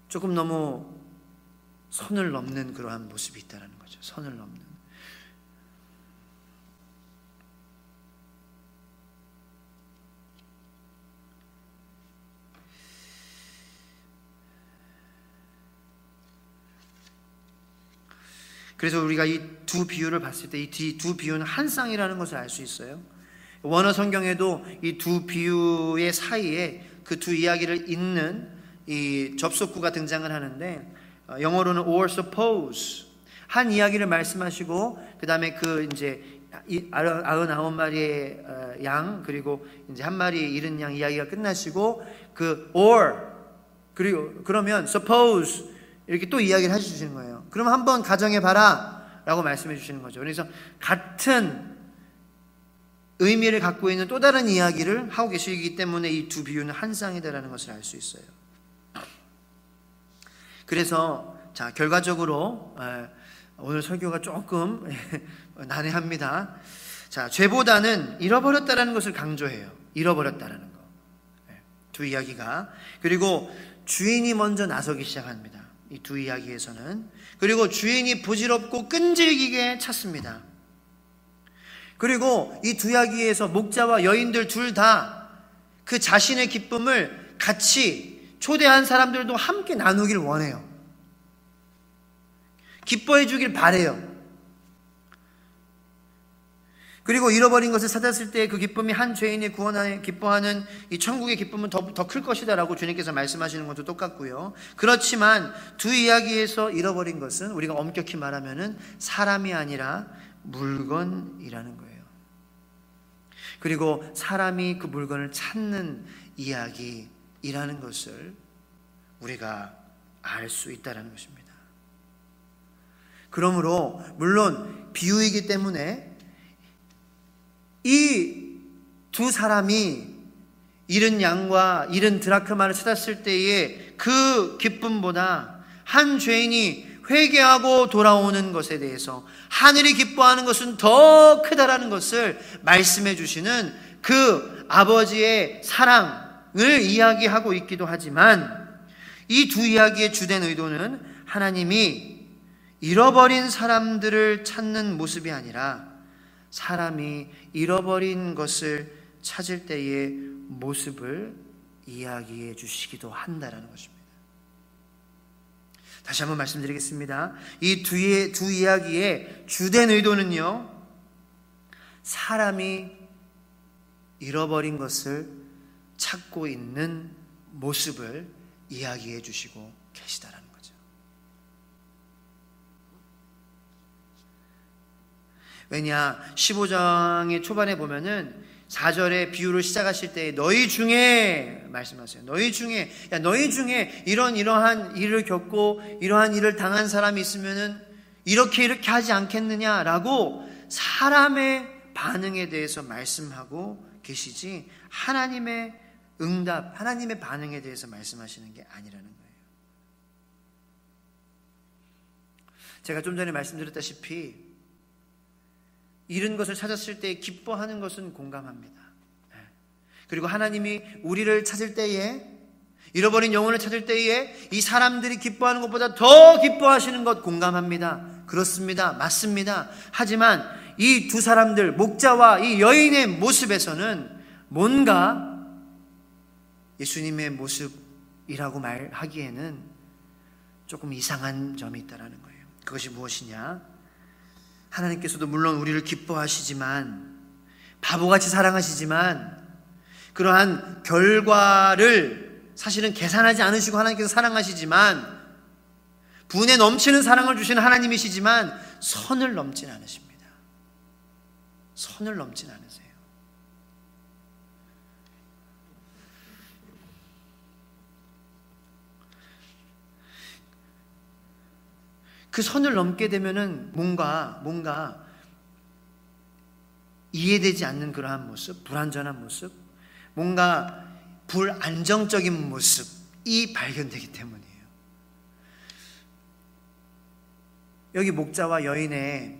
조금 너무 선을 넘는 그러한 모습이 있다는 거죠. 선을 넘는. 그래서 우리가 이 두 비유를 봤을 때 이 두 비유는 한 쌍이라는 것을 알 수 있어요. 원어 성경에도 이 두 비유의 사이에 그 두 이야기를 잇는 이 접속구가 등장을 하는데 영어로는 or suppose 한 이야기를 말씀하시고 그 다음에 그 이제 99마리의 양 그리고 이제 한 마리 잃은 양 이야기가 끝나시고 그 or 그러면 suppose 이렇게 또 이야기를 해주시는 거예요. 그럼 한번 가정해봐라 라고 말씀해 주시는 거죠. 그래서 같은 의미를 갖고 있는 또 다른 이야기를 하고 계시기 때문에 이 두 비유는 한 쌍이다라는 것을 알 수 있어요. 그래서 자 결과적으로 오늘 설교가 조금 난해합니다. 자, 죄보다는 잃어버렸다라는 것을 강조해요. 잃어버렸다라는 거. 두 이야기가. 그리고 주인이 먼저 나서기 시작합니다. 이 두 이야기에서는. 그리고 주인이 부질없고 끈질기게 찾습니다. 그리고 이 두 이야기에서 목자와 여인들 둘 다 그 자신의 기쁨을 같이 초대한 사람들도 함께 나누길 원해요. 기뻐해 주길 바래요. 그리고 잃어버린 것을 찾았을 때 그 기쁨이 한 죄인이 구원하여 기뻐하는 이 천국의 기쁨은 더 클 것이다 라고 주님께서 말씀하시는 것도 똑같고요. 그렇지만 두 이야기에서 잃어버린 것은 우리가 엄격히 말하면은 사람이 아니라 물건이라는 거예요. 그리고 사람이 그 물건을 찾는 이야기이라는 것을 우리가 알 수 있다는 것입니다. 그러므로 물론 비유이기 때문에 이 두 사람이 잃은 양과 잃은 드라크마를 찾았을 때의 그 기쁨보다 한 죄인이 회개하고 돌아오는 것에 대해서 하늘이 기뻐하는 것은 더 크다라는 것을 말씀해 주시는 그 아버지의 사랑을 이야기하고 있기도 하지만, 이 두 이야기의 주된 의도는 하나님이 잃어버린 사람들을 찾는 모습이 아니라 사람이 잃어버린 것을 찾을 때의 모습을 이야기해 주시기도 한다라는 것입니다. 다시 한번 말씀드리겠습니다. 이 두 이야기의 주된 의도는요, 사람이 잃어버린 것을 찾고 있는 모습을 이야기해 주시고 계시다라는 거죠. 왜냐, 15장의 초반에 보면은 4절에 비유를 시작하실 때 너희 중에 말씀하세요. 너희 중에 이러한 일을 겪고 이러한 일을 당한 사람이 있으면은 이렇게 하지 않겠느냐라고 사람의 반응에 대해서 말씀하고 계시지, 하나님의 응답, 하나님의 반응에 대해서 말씀하시는 게 아니라는 거예요. 제가 좀 전에 말씀드렸다시피 잃은 것을 찾았을 때 기뻐하는 것은 공감합니다. 그리고 하나님이 우리를 찾을 때에, 잃어버린 영혼을 찾을 때에 이 사람들이 기뻐하는 것보다 더 기뻐하시는 것 공감합니다. 그렇습니다. 맞습니다. 하지만 이 두 사람들, 목자와 이 여인의 모습에서는 뭔가 예수님의 모습이라고 말하기에는 조금 이상한 점이 있다는 거예요. 그것이 무엇이냐? 하나님께서도 물론 우리를 기뻐하시지만, 바보같이 사랑하시지만, 그러한 결과를 사실은 계산하지 않으시고 하나님께서 사랑하시지만, 분에 넘치는 사랑을 주시는 하나님이시지만 선을 넘진 않으십니다. 선을 넘진 않으세요. 그 선을 넘게 되면은 뭔가 이해되지 않는 그러한 모습, 불완전한 모습, 뭔가 불안정적인 모습이 발견되기 때문이에요. 여기 목자와 여인의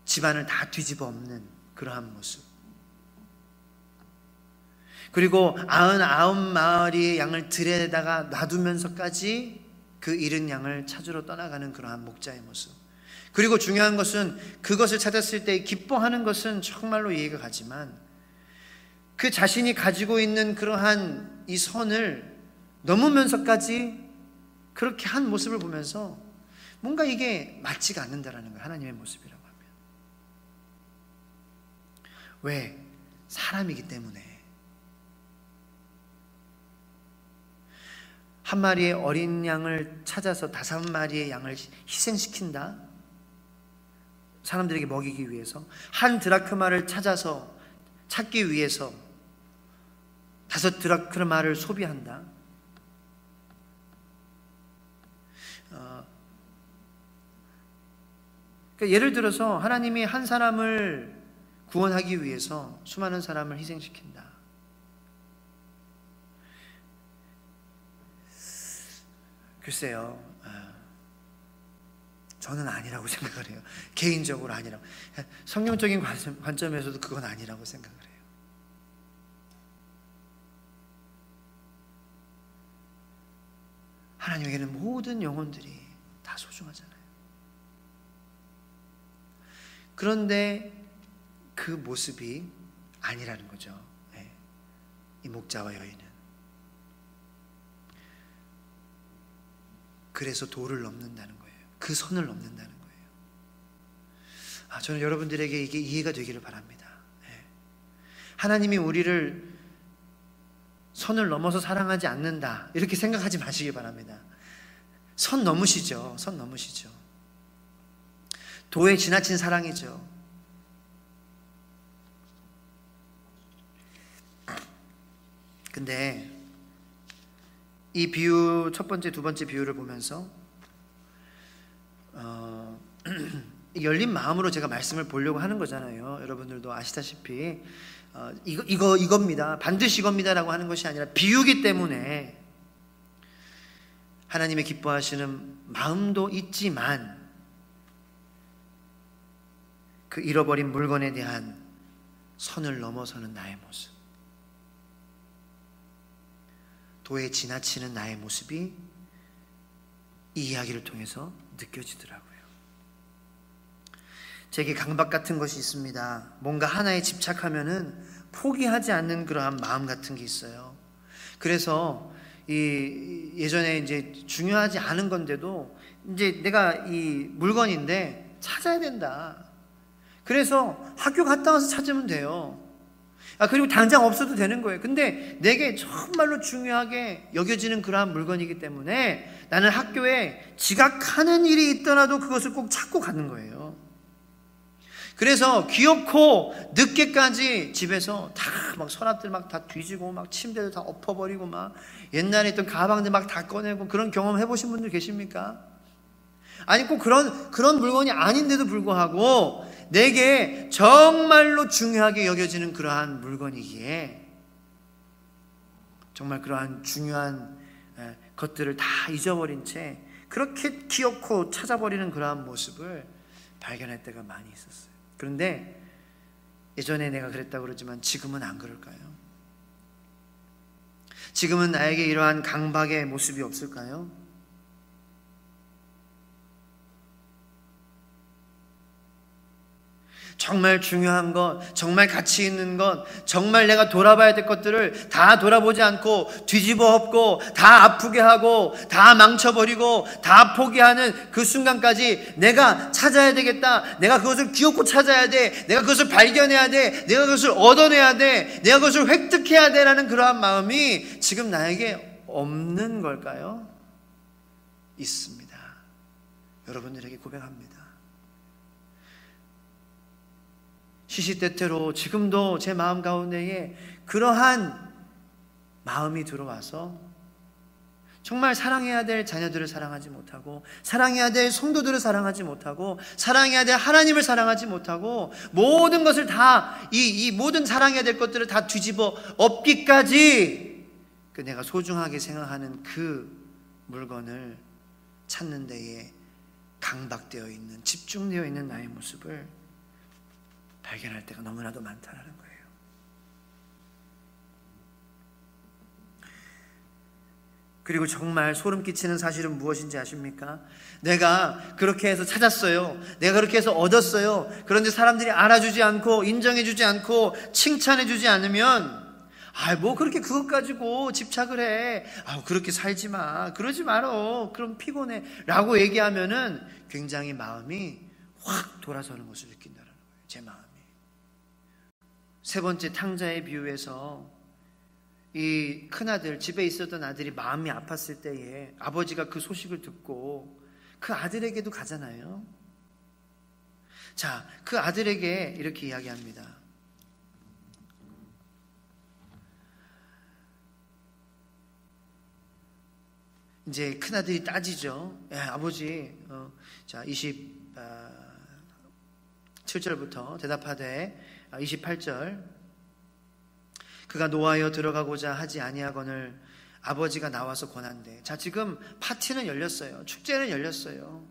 집안을 다 뒤집어 엎는 그러한 모습, 그리고 99마리의 양을 들에다가 놔두면서까지 그 잃은 양을 찾으러 떠나가는 그러한 목자의 모습, 그리고 중요한 것은 그것을 찾았을 때 기뻐하는 것은 정말로 이해가 가지만, 그 자신이 가지고 있는 그러한 이 선을 넘으면서까지 그렇게 한 모습을 보면서 뭔가 이게 맞지가 않는다라는 거예요. 하나님의 모습이라고 하면. 왜? 사람이기 때문에. 한 마리의 어린 양을 찾아서 5마리의 양을 희생시킨다? 사람들에게 먹이기 위해서. 한 드라크마를 찾기 위해서 5 드라크마를 소비한다? 그러니까 예를 들어서 하나님이 한 사람을 구원하기 위해서 수많은 사람을 희생시킨다. 글쎄요, 저는 아니라고 생각을 해요. 개인적으로 아니라고. 성경적인 관점에서도 그건 아니라고 생각을 해요. 하나님에게는 모든 영혼들이 다 소중하잖아요. 그런데 그 모습이 아니라는 거죠. 이 목자와 여인은. 그래서 도를 넘는다는 거예요. 그 선을 넘는다는 거예요. 저는 여러분들에게 이게 이해가 되기를 바랍니다. 하나님이 우리를 선을 넘어서 사랑하지 않는다, 이렇게 생각하지 마시기 바랍니다. 선 넘으시죠. 선 넘으시죠. 도에 지나친 사랑이죠. 근데 이 비유, 첫 번째, 두 번째 비유를 보면서 열린 마음으로 제가 말씀을 보려고 하는 거잖아요. 여러분들도 아시다시피 이겁니다. 반드시 이겁니다라고 하는 것이 아니라 비유기 때문에 하나님의 기뻐하시는 마음도 있지만 그 잃어버린 물건에 대한 선을 넘어서는 나의 모습, 도에 지나치는 나의 모습이 이 이야기를 통해서 느껴지더라고요. 제게 강박 같은 것이 있습니다. 뭔가 하나에 집착하면은 포기하지 않는 그러한 마음 같은 게 있어요. 그래서 예전에 이제 중요하지 않은 건데도 이제 내가 이 물건인데 찾아야 된다. 그래서 학교 갔다 와서 찾으면 돼요. 그리고 당장 없어도 되는 거예요. 근데 내게 정말로 중요하게 여겨지는 그러한 물건이기 때문에 나는 학교에 지각하는 일이 있더라도 그것을 꼭 찾고 가는 거예요. 그래서 귀엽고 늦게까지 집에서 다 막 서랍들 막 다 뒤지고 막 침대도 다 엎어버리고 막 옛날에 있던 가방들 막 다 꺼내고 그런 경험 해보신 분들 계십니까? 아니 꼭 그런 물건이 아닌데도 불구하고 내게 정말로 중요하게 여겨지는 그러한 물건이기에 정말 그러한 중요한 것들을 다 잊어버린 채 그렇게 귀엽고 찾아버리는 그러한 모습을 발견할 때가 많이 있었어요. 그런데 예전에 내가 그랬다고 그러지만 지금은 안 그럴까요? 지금은 나에게 이러한 강박의 모습이 없을까요? 정말 중요한 것, 정말 가치 있는 것, 정말 내가 돌아봐야 될 것들을 다 돌아보지 않고 뒤집어 엎고 다 아프게 하고 다 망쳐버리고 다 포기하는 그 순간까지 내가 찾아야 되겠다. 내가 그것을 귀엽고 찾아야 돼. 내가 그것을 발견해야 돼. 내가 그것을 얻어내야 돼. 내가 그것을 획득해야 돼라는 그러한 마음이 지금 나에게 없는 걸까요? 있습니다. 여러분들에게 고백합니다. 시시때때로 지금도 제 마음 가운데에 그러한 마음이 들어와서 정말 사랑해야 될 자녀들을 사랑하지 못하고 사랑해야 될 성도들을 사랑하지 못하고 사랑해야 될 하나님을 사랑하지 못하고 모든 것을 다 이 모든 사랑해야 될 것들을 다 뒤집어 엎기까지 그 내가 소중하게 생각하는 그 물건을 찾는 데에 강박되어 있는 집중되어 있는 나의 모습을 발견할 때가 너무나도 많다는 거예요. 그리고 정말 소름 끼치는 사실은 무엇인지 아십니까? 내가 그렇게 해서 찾았어요. 내가 그렇게 해서 얻었어요. 그런데 사람들이 알아주지 않고 인정해주지 않고 칭찬해주지 않으면 뭐 그렇게 그것 가지고 집착을 해. 그렇게 살지 마. 그러지 말어. 그럼 피곤해. 라고 얘기하면은 굉장히 마음이 확 돌아서는 것을 느낀다는 거예요. 제 마음이. 세 번째 탕자의 비유에서 이 큰아들, 집에 있었던 아들이 마음이 아팠을 때에 아버지가 그 소식을 듣고 그 아들에게도 가잖아요. 자, 그 아들에게 이렇게 이야기합니다. 이제 큰아들이 따지죠. 아버지, 자, 27절부터 대답하되 28절 그가 노하여 들어가고자 하지 아니하거늘 아버지가 나와서 권한대. 자, 지금 파티는 열렸어요. 축제는 열렸어요.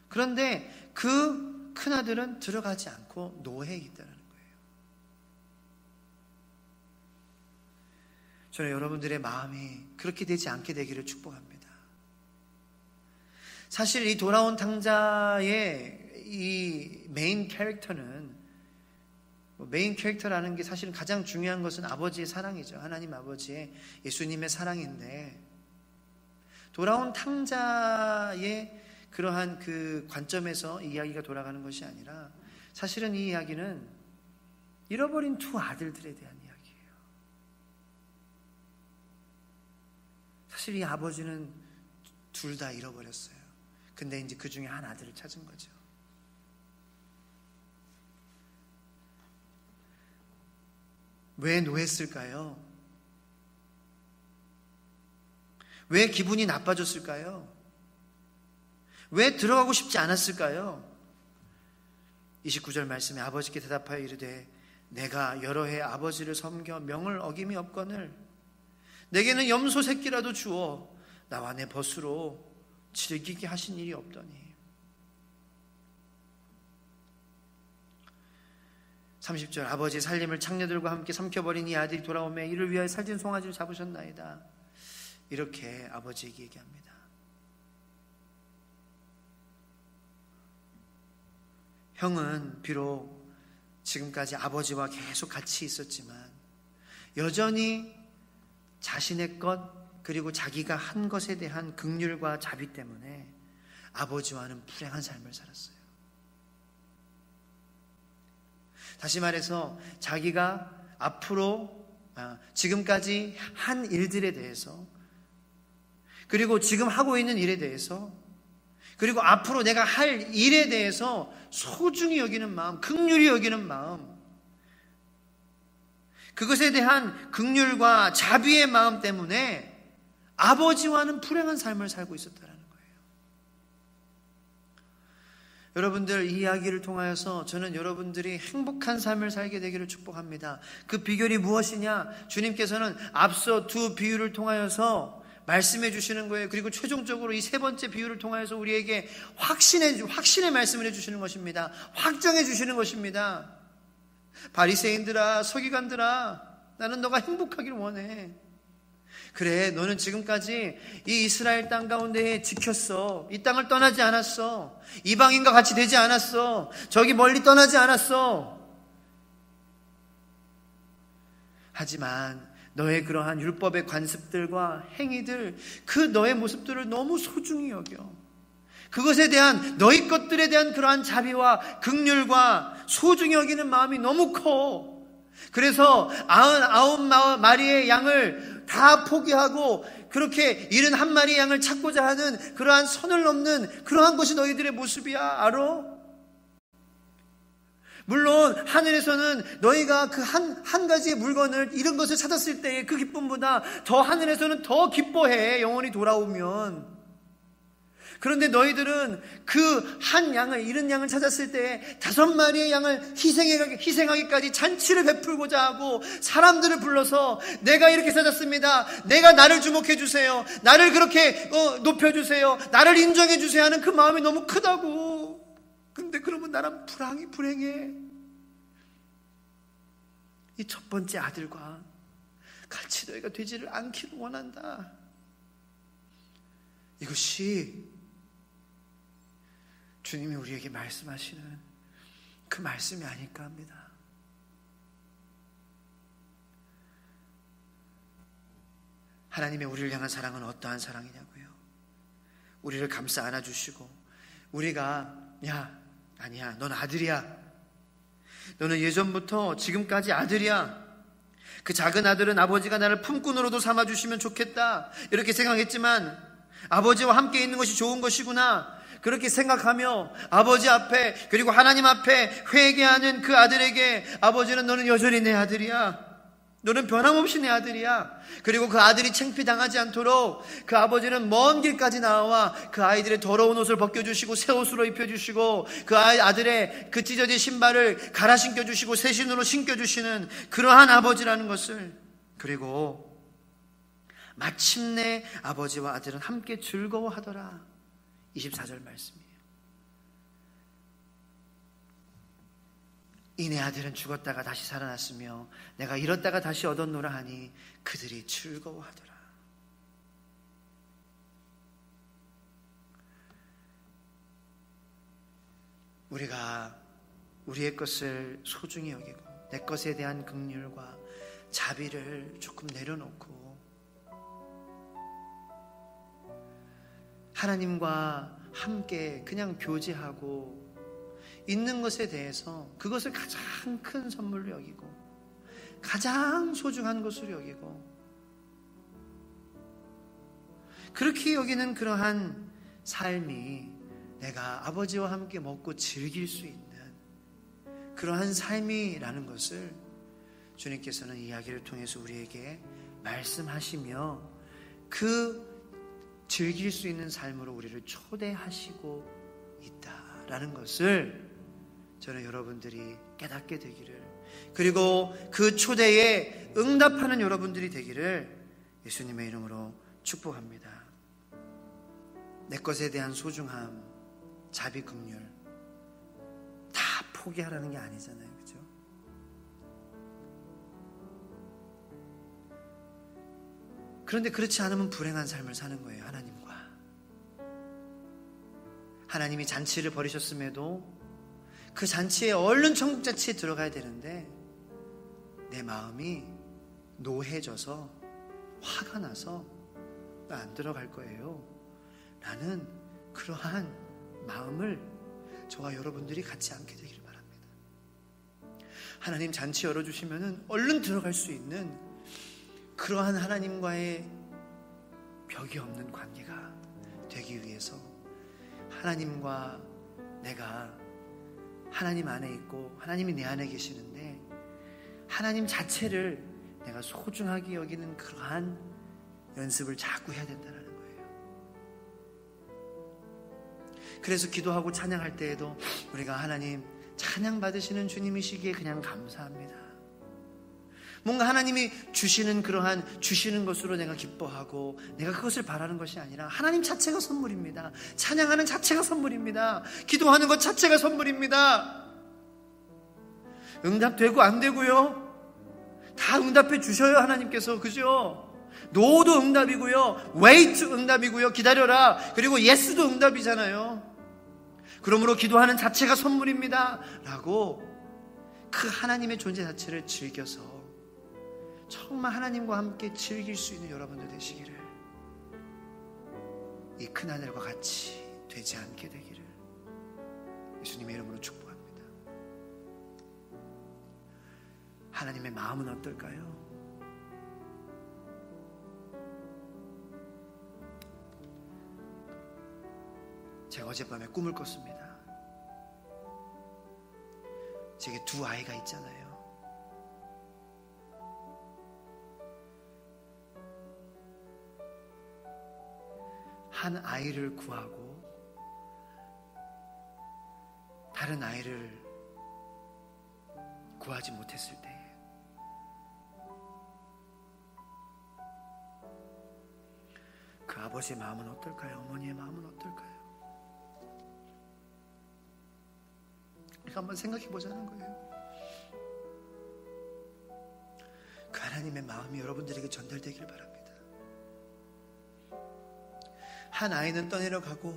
그런데 그 큰아들은 들어가지 않고 노해 있다는 거예요. 저는 여러분들의 마음이 그렇게 되지 않게 되기를 축복합니다. 사실 이 돌아온 탕자의 이 메인 캐릭터라는 게 사실은 가장 중요한 것은 아버지의 사랑이죠. 하나님 아버지의 예수님의 사랑인데 돌아온 탕자의 그러한 그 관점에서 이 이야기가 돌아가는 것이 아니라 사실은 이 이야기는 잃어버린 두 아들들에 대한 이야기예요. 사실 이 아버지는 둘 다 잃어버렸어요. 근데 이제 그 중에 한 아들을 찾은 거죠. 왜 노했을까요? 왜 기분이 나빠졌을까요? 왜 들어가고 싶지 않았을까요? 29절 말씀에 아버지께 대답하여 이르되 내가 여러 해 아버지를 섬겨 명을 어김이 없거늘 내게는 염소 새끼라도 주어 나와 내 벗으로 즐기게 하신 일이 없더니. 30절 아버지의 살림을 창녀들과 함께 삼켜버린 이 아들이 돌아오매 이를 위하여 살찐 송아지를 잡으셨나이다. 이렇게 아버지에게 얘기합니다. 형은 비록 지금까지 아버지와 계속 같이 있었지만 여전히 자신의 것 그리고 자기가 한 것에 대한 긍휼과 자비 때문에 아버지와는 불행한 삶을 살았어요. 다시 말해서 자기가 앞으로 지금까지 한 일들에 대해서 그리고 지금 하고 있는 일에 대해서 그리고 앞으로 내가 할 일에 대해서 소중히 여기는 마음, 긍휼히 여기는 마음, 그것에 대한 긍휼과 자비의 마음 때문에 아버지와는 불행한 삶을 살고 있었다는 거예요. 여러분들 이 이야기를 통하여서 저는 여러분들이 행복한 삶을 살게 되기를 축복합니다. 그 비결이 무엇이냐? 주님께서는 앞서 두 비유를 통하여서 말씀해 주시는 거예요. 그리고 최종적으로 이 세 번째 비유를 통하여서 우리에게 확신의 말씀을 해주시는 것입니다. 확정해 주시는 것입니다. 바리새인들아, 서기관들아, 나는 너가 행복하기를 원해. 그래, 너는 지금까지 이 이스라엘 땅 가운데 지켰어. 이 땅을 떠나지 않았어. 이방인과 같이 되지 않았어. 저기 멀리 떠나지 않았어. 하지만 너의 그러한 율법의 관습들과 행위들, 그 너의 모습들을 너무 소중히 여겨. 그것에 대한 너희 것들에 대한 그러한 자비와 긍휼과 소중히 여기는 마음이 너무 커. 그래서 99마리의 양을 다 포기하고 그렇게 71마리의 양을 찾고자 하는 그러한 선을 넘는 그러한 것이 너희들의 모습이야. 알아? 물론 하늘에서는 너희가 그 한 가지의 물건을 이런 것을 찾았을 때의 그 기쁨보다 더 하늘에서는 더 기뻐해. 영원히 돌아오면. 그런데 너희들은 그 한 양을, 잃은 양을 찾았을 때 5마리의 양을 희생하기까지 잔치를 베풀고자 하고 사람들을 불러서 내가 이렇게 찾았습니다. 내가 나를 주목해 주세요. 나를 그렇게 높여주세요. 나를 인정해 주세요 하는 그 마음이 너무 크다고. 근데 그러면 나랑 불행해. 이 첫 번째 아들과 같이 너희가 되지를 않기를 원한다. 이것이 주님이 우리에게 말씀하시는 그 말씀이 아닐까 합니다. 하나님의 우리를 향한 사랑은 어떠한 사랑이냐고요? 우리를 감싸 안아주시고 우리가 아니야, 넌 아들이야. 너는 예전부터 지금까지 아들이야. 그 작은 아들은 아버지가 나를 품꾼으로도 삼아주시면 좋겠다 이렇게 생각했지만 아버지와 함께 있는 것이 좋은 것이구나 그렇게 생각하며 아버지 앞에 그리고 하나님 앞에 회개하는 그 아들에게 아버지는 너는 여전히 내 아들이야. 너는 변함없이 내 아들이야. 그리고 그 아들이 창피당하지 않도록 그 아버지는 먼 길까지 나와 그 아이들의 더러운 옷을 벗겨주시고 새 옷으로 입혀주시고 그 아들의 그 찢어진 신발을 갈아 신겨주시고 새 신으로 신겨주시는 그러한 아버지라는 것을, 그리고 마침내 아버지와 아들은 함께 즐거워하더라. 24절 말씀이에요. 이 내 아들은 죽었다가 다시 살아났으며 내가 잃었다가 다시 얻었노라 하니 그들이 즐거워하더라. 우리가 우리의 것을 소중히 여기고 내 것에 대한 긍휼과 자비를 조금 내려놓고 하나님과 함께 그냥 교제하고 있는 것에 대해서 그것을 가장 큰 선물로 여기고 가장 소중한 것으로 여기고 그렇게 여기는 그러한 삶이 내가 아버지와 함께 먹고 즐길 수 있는 그러한 삶이라는 것을 주님께서는 이야기를 통해서 우리에게 말씀하시며 그 즐길 수 있는 삶으로 우리를 초대하시고 있다라는 것을 저는 여러분들이 깨닫게 되기를, 그리고 그 초대에 응답하는 여러분들이 되기를 예수님의 이름으로 축복합니다. 내 것에 대한 소중함, 자비긍휼 다 포기하라는 게 아니잖아요. 그죠? 그런데 그렇지 않으면 불행한 삶을 사는 거예요. 하나님이 잔치를 벌이셨음에도 그 잔치에 얼른 천국 잔치에 들어가야 되는데 내 마음이 노해져서 화가 나서 나 안 들어갈 거예요 라는 그러한 마음을 저와 여러분들이 갖지 않게 되기를 바랍니다. 하나님 잔치 열어주시면 얼른 들어갈 수 있는 그러한 하나님과의 벽이 없는 관계가 되기 위해서 하나님과 내가 하나님 안에 있고 하나님이 내 안에 계시는데 하나님 자체를 내가 소중하게 여기는 그러한 연습을 자꾸 해야 된다는 거예요. 그래서 기도하고 찬양할 때에도 우리가 하나님 찬양 받으시는 주님이시기에 그냥 감사합니다. 뭔가 하나님이 주시는 그러한 주시는 것으로 내가 기뻐하고 내가 그것을 바라는 것이 아니라 하나님 자체가 선물입니다. 찬양하는 자체가 선물입니다. 기도하는 것 자체가 선물입니다. 응답되고 안 되고요 다 응답해 주셔요. 하나님께서. 그죠? 노도 응답이고요 wait 응답이고요 기다려라 그리고 yes도 응답이잖아요. 그러므로 기도하는 자체가 선물입니다 라고 그 하나님의 존재 자체를 즐겨서 정말 하나님과 함께 즐길 수 있는 여러분들 되시기를, 이 큰하늘과 같이 되지 않게 되기를 예수님의 이름으로 축복합니다. 하나님의 마음은 어떨까요? 제가 어젯밤에 꿈을 꿨습니다. 제게 두 아이가 있잖아요. 한 아이를 구하고 다른 아이를 구하지 못했을 때 그 아버지의 마음은 어떨까요? 어머니의 마음은 어떨까요? 우리가 한번 생각해 보자는 거예요. 그 하나님의 마음이 여러분들에게 전달되길 바랍니다. 한 아이는 떠내려가고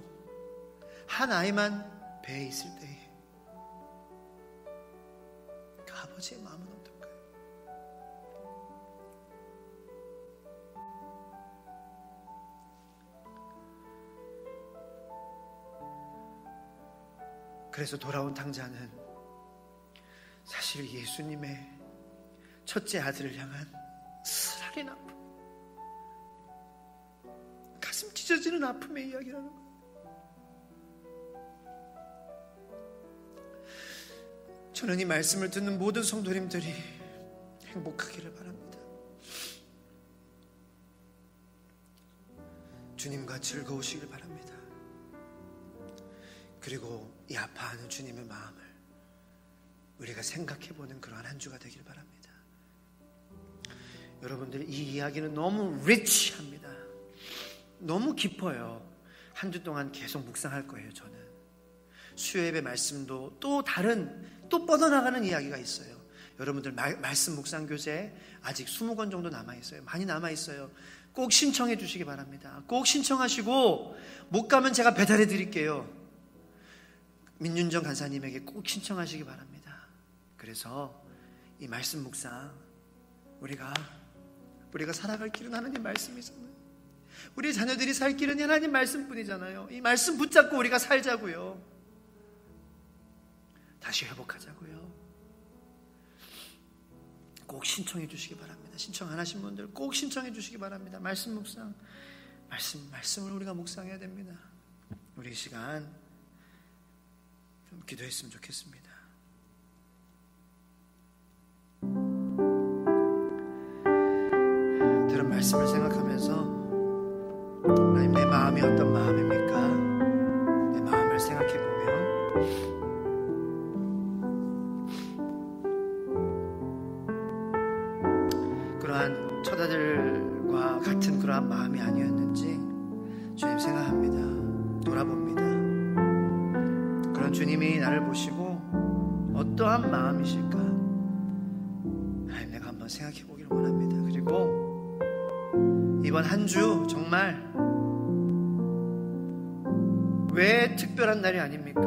한 아이만 배에 있을 때에 그 아버지의 마음은 어떨까요? 그래서 돌아온 탕자는 사실 예수님의 첫째 아들을 향한 쓰라린 아픔, 가슴 찢어지는 아픔의 이야기라는 거예요. 저는 이 말씀을 듣는 모든 성도님들이 행복하기를 바랍니다. 주님과 즐거우시길 바랍니다. 그리고 이 아파하는 주님의 마음을 우리가 생각해보는 그러한 한 주가 되길 바랍니다. 여러분들, 이 이야기는 너무 리치합니다. 너무 깊어요. 한 주 동안 계속 묵상할 거예요. 저는 수요예배 말씀도 또 다른, 또 뻗어나가는 이야기가 있어요. 여러분들 말씀 묵상 교재 아직 20권 정도 남아있어요. 많이 남아있어요. 꼭 신청해 주시기 바랍니다. 꼭 신청하시고 못 가면 제가 배달해 드릴게요. 민윤정 간사님에게 꼭 신청하시기 바랍니다. 그래서 이 말씀 묵상 우리가 살아갈 길은 하나님 말씀이잖아요. 우리 자녀들이 살 길은 하나님 말씀뿐이잖아요. 이 말씀 붙잡고 우리가 살자고요. 다시 회복하자고요. 꼭 신청해 주시기 바랍니다. 신청 안 하신 분들 꼭 신청해 주시기 바랍니다. 말씀 묵상, 말씀을 우리가 묵상해야 됩니다. 우리 이 시간 좀 기도했으면 좋겠습니다. 들은 말씀을 생각하면서 하나님, 내 마음이 어떤 마음입니까? 내 마음을 생각해보며 그러한 처자들과 같은 그러한 마음이 아니었는지 주님 생각합니다. 돌아봅니다. 그런 주님이 나를 보시고 어떠한 마음이실까? 하나님, 내가 한번 생각해 보기를 원합니다. 그리고 이번 한 주 정말 왜 특별한 날이 아닙니까?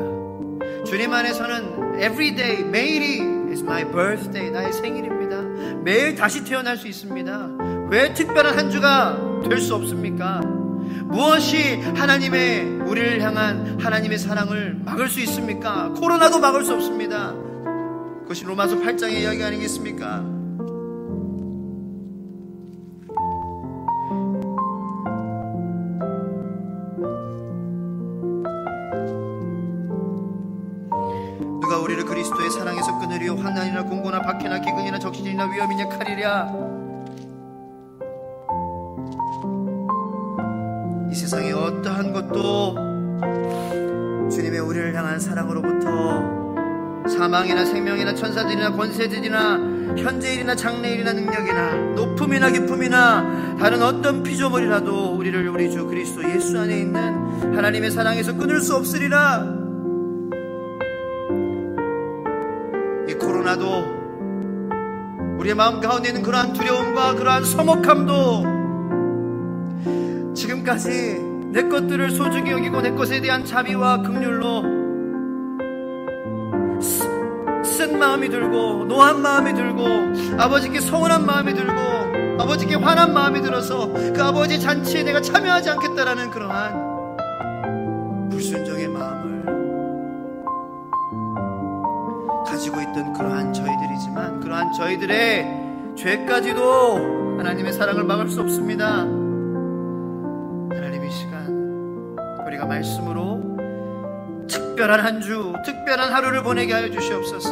주님 안에서는 everyday, 매일이 is my birthday, 나의 생일입니다. 매일 다시 태어날 수 있습니다. 왜 특별한 한 주가 될 수 없습니까? 무엇이 하나님의, 우리를 향한 하나님의 사랑을 막을 수 있습니까? 코로나도 막을 수 없습니다. 그것이 로마서 8장의 이야기 아니겠습니까? 누가 우리를 그리스도의 사랑에서 끊으리요? 환난이나 공고나 박해나 기근이나 적신이나 위험이냐 칼이랴. 이 세상의 어떠한 것도 주님의 우리를 향한 사랑으로부터 사망이나 생명이나 천사들이나 권세들이나 현재일이나 장래일이나 능력이나 높음이나 깊음이나 다른 어떤 피조물이라도 우리를 우리 주 그리스도 예수 안에 있는 하나님의 사랑에서 끊을 수 없으리라. 이 코로나도 우리의 마음 가운데 있는 그러한 두려움과 그러한 서먹함도 지금까지 내 것들을 소중히 여기고 내 것에 대한 자비와 긍휼로 쓴 마음이 들고 노한 마음이 들고 아버지께 서운한 마음이 들고 아버지께 화난 마음이 들어서 그 아버지 잔치에 내가 참여하지 않겠다라는 그러한 불순종의 마음을 가지고 있던 그러한 저희들이지만 그러한 저희들의 죄까지도 하나님의 사랑을 막을 수 없습니다. 하나님, 이 시간 우리가 말씀으로 특별한 한 주, 특별한 하루를 보내게 하여 주시옵소서.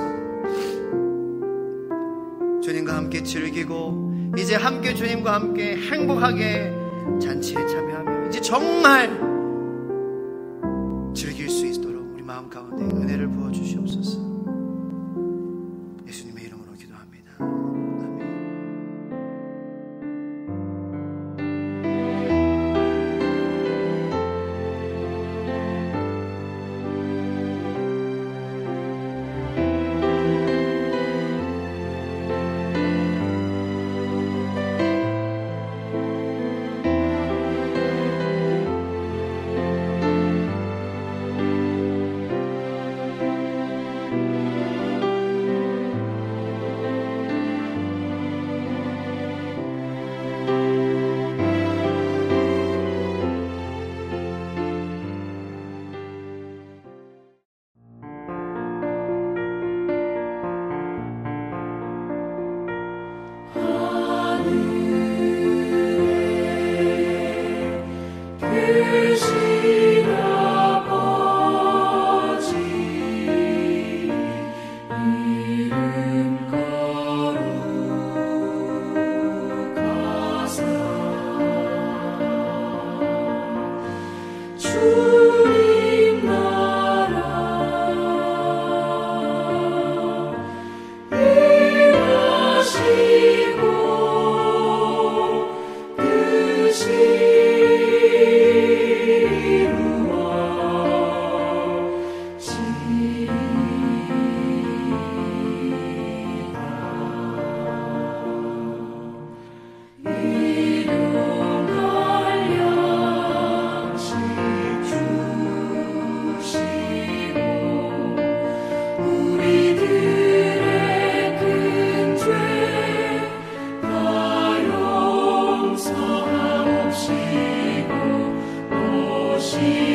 주님과 함께 즐기고 이제 함께 주님과 함께 행복하게 잔치에 참여하며 이제 정말 즐길 수 있도록 우리 마음 가운데 은혜를 부어 주시옵소서. 예수님의 이름으로 기도합니다. 아멘. she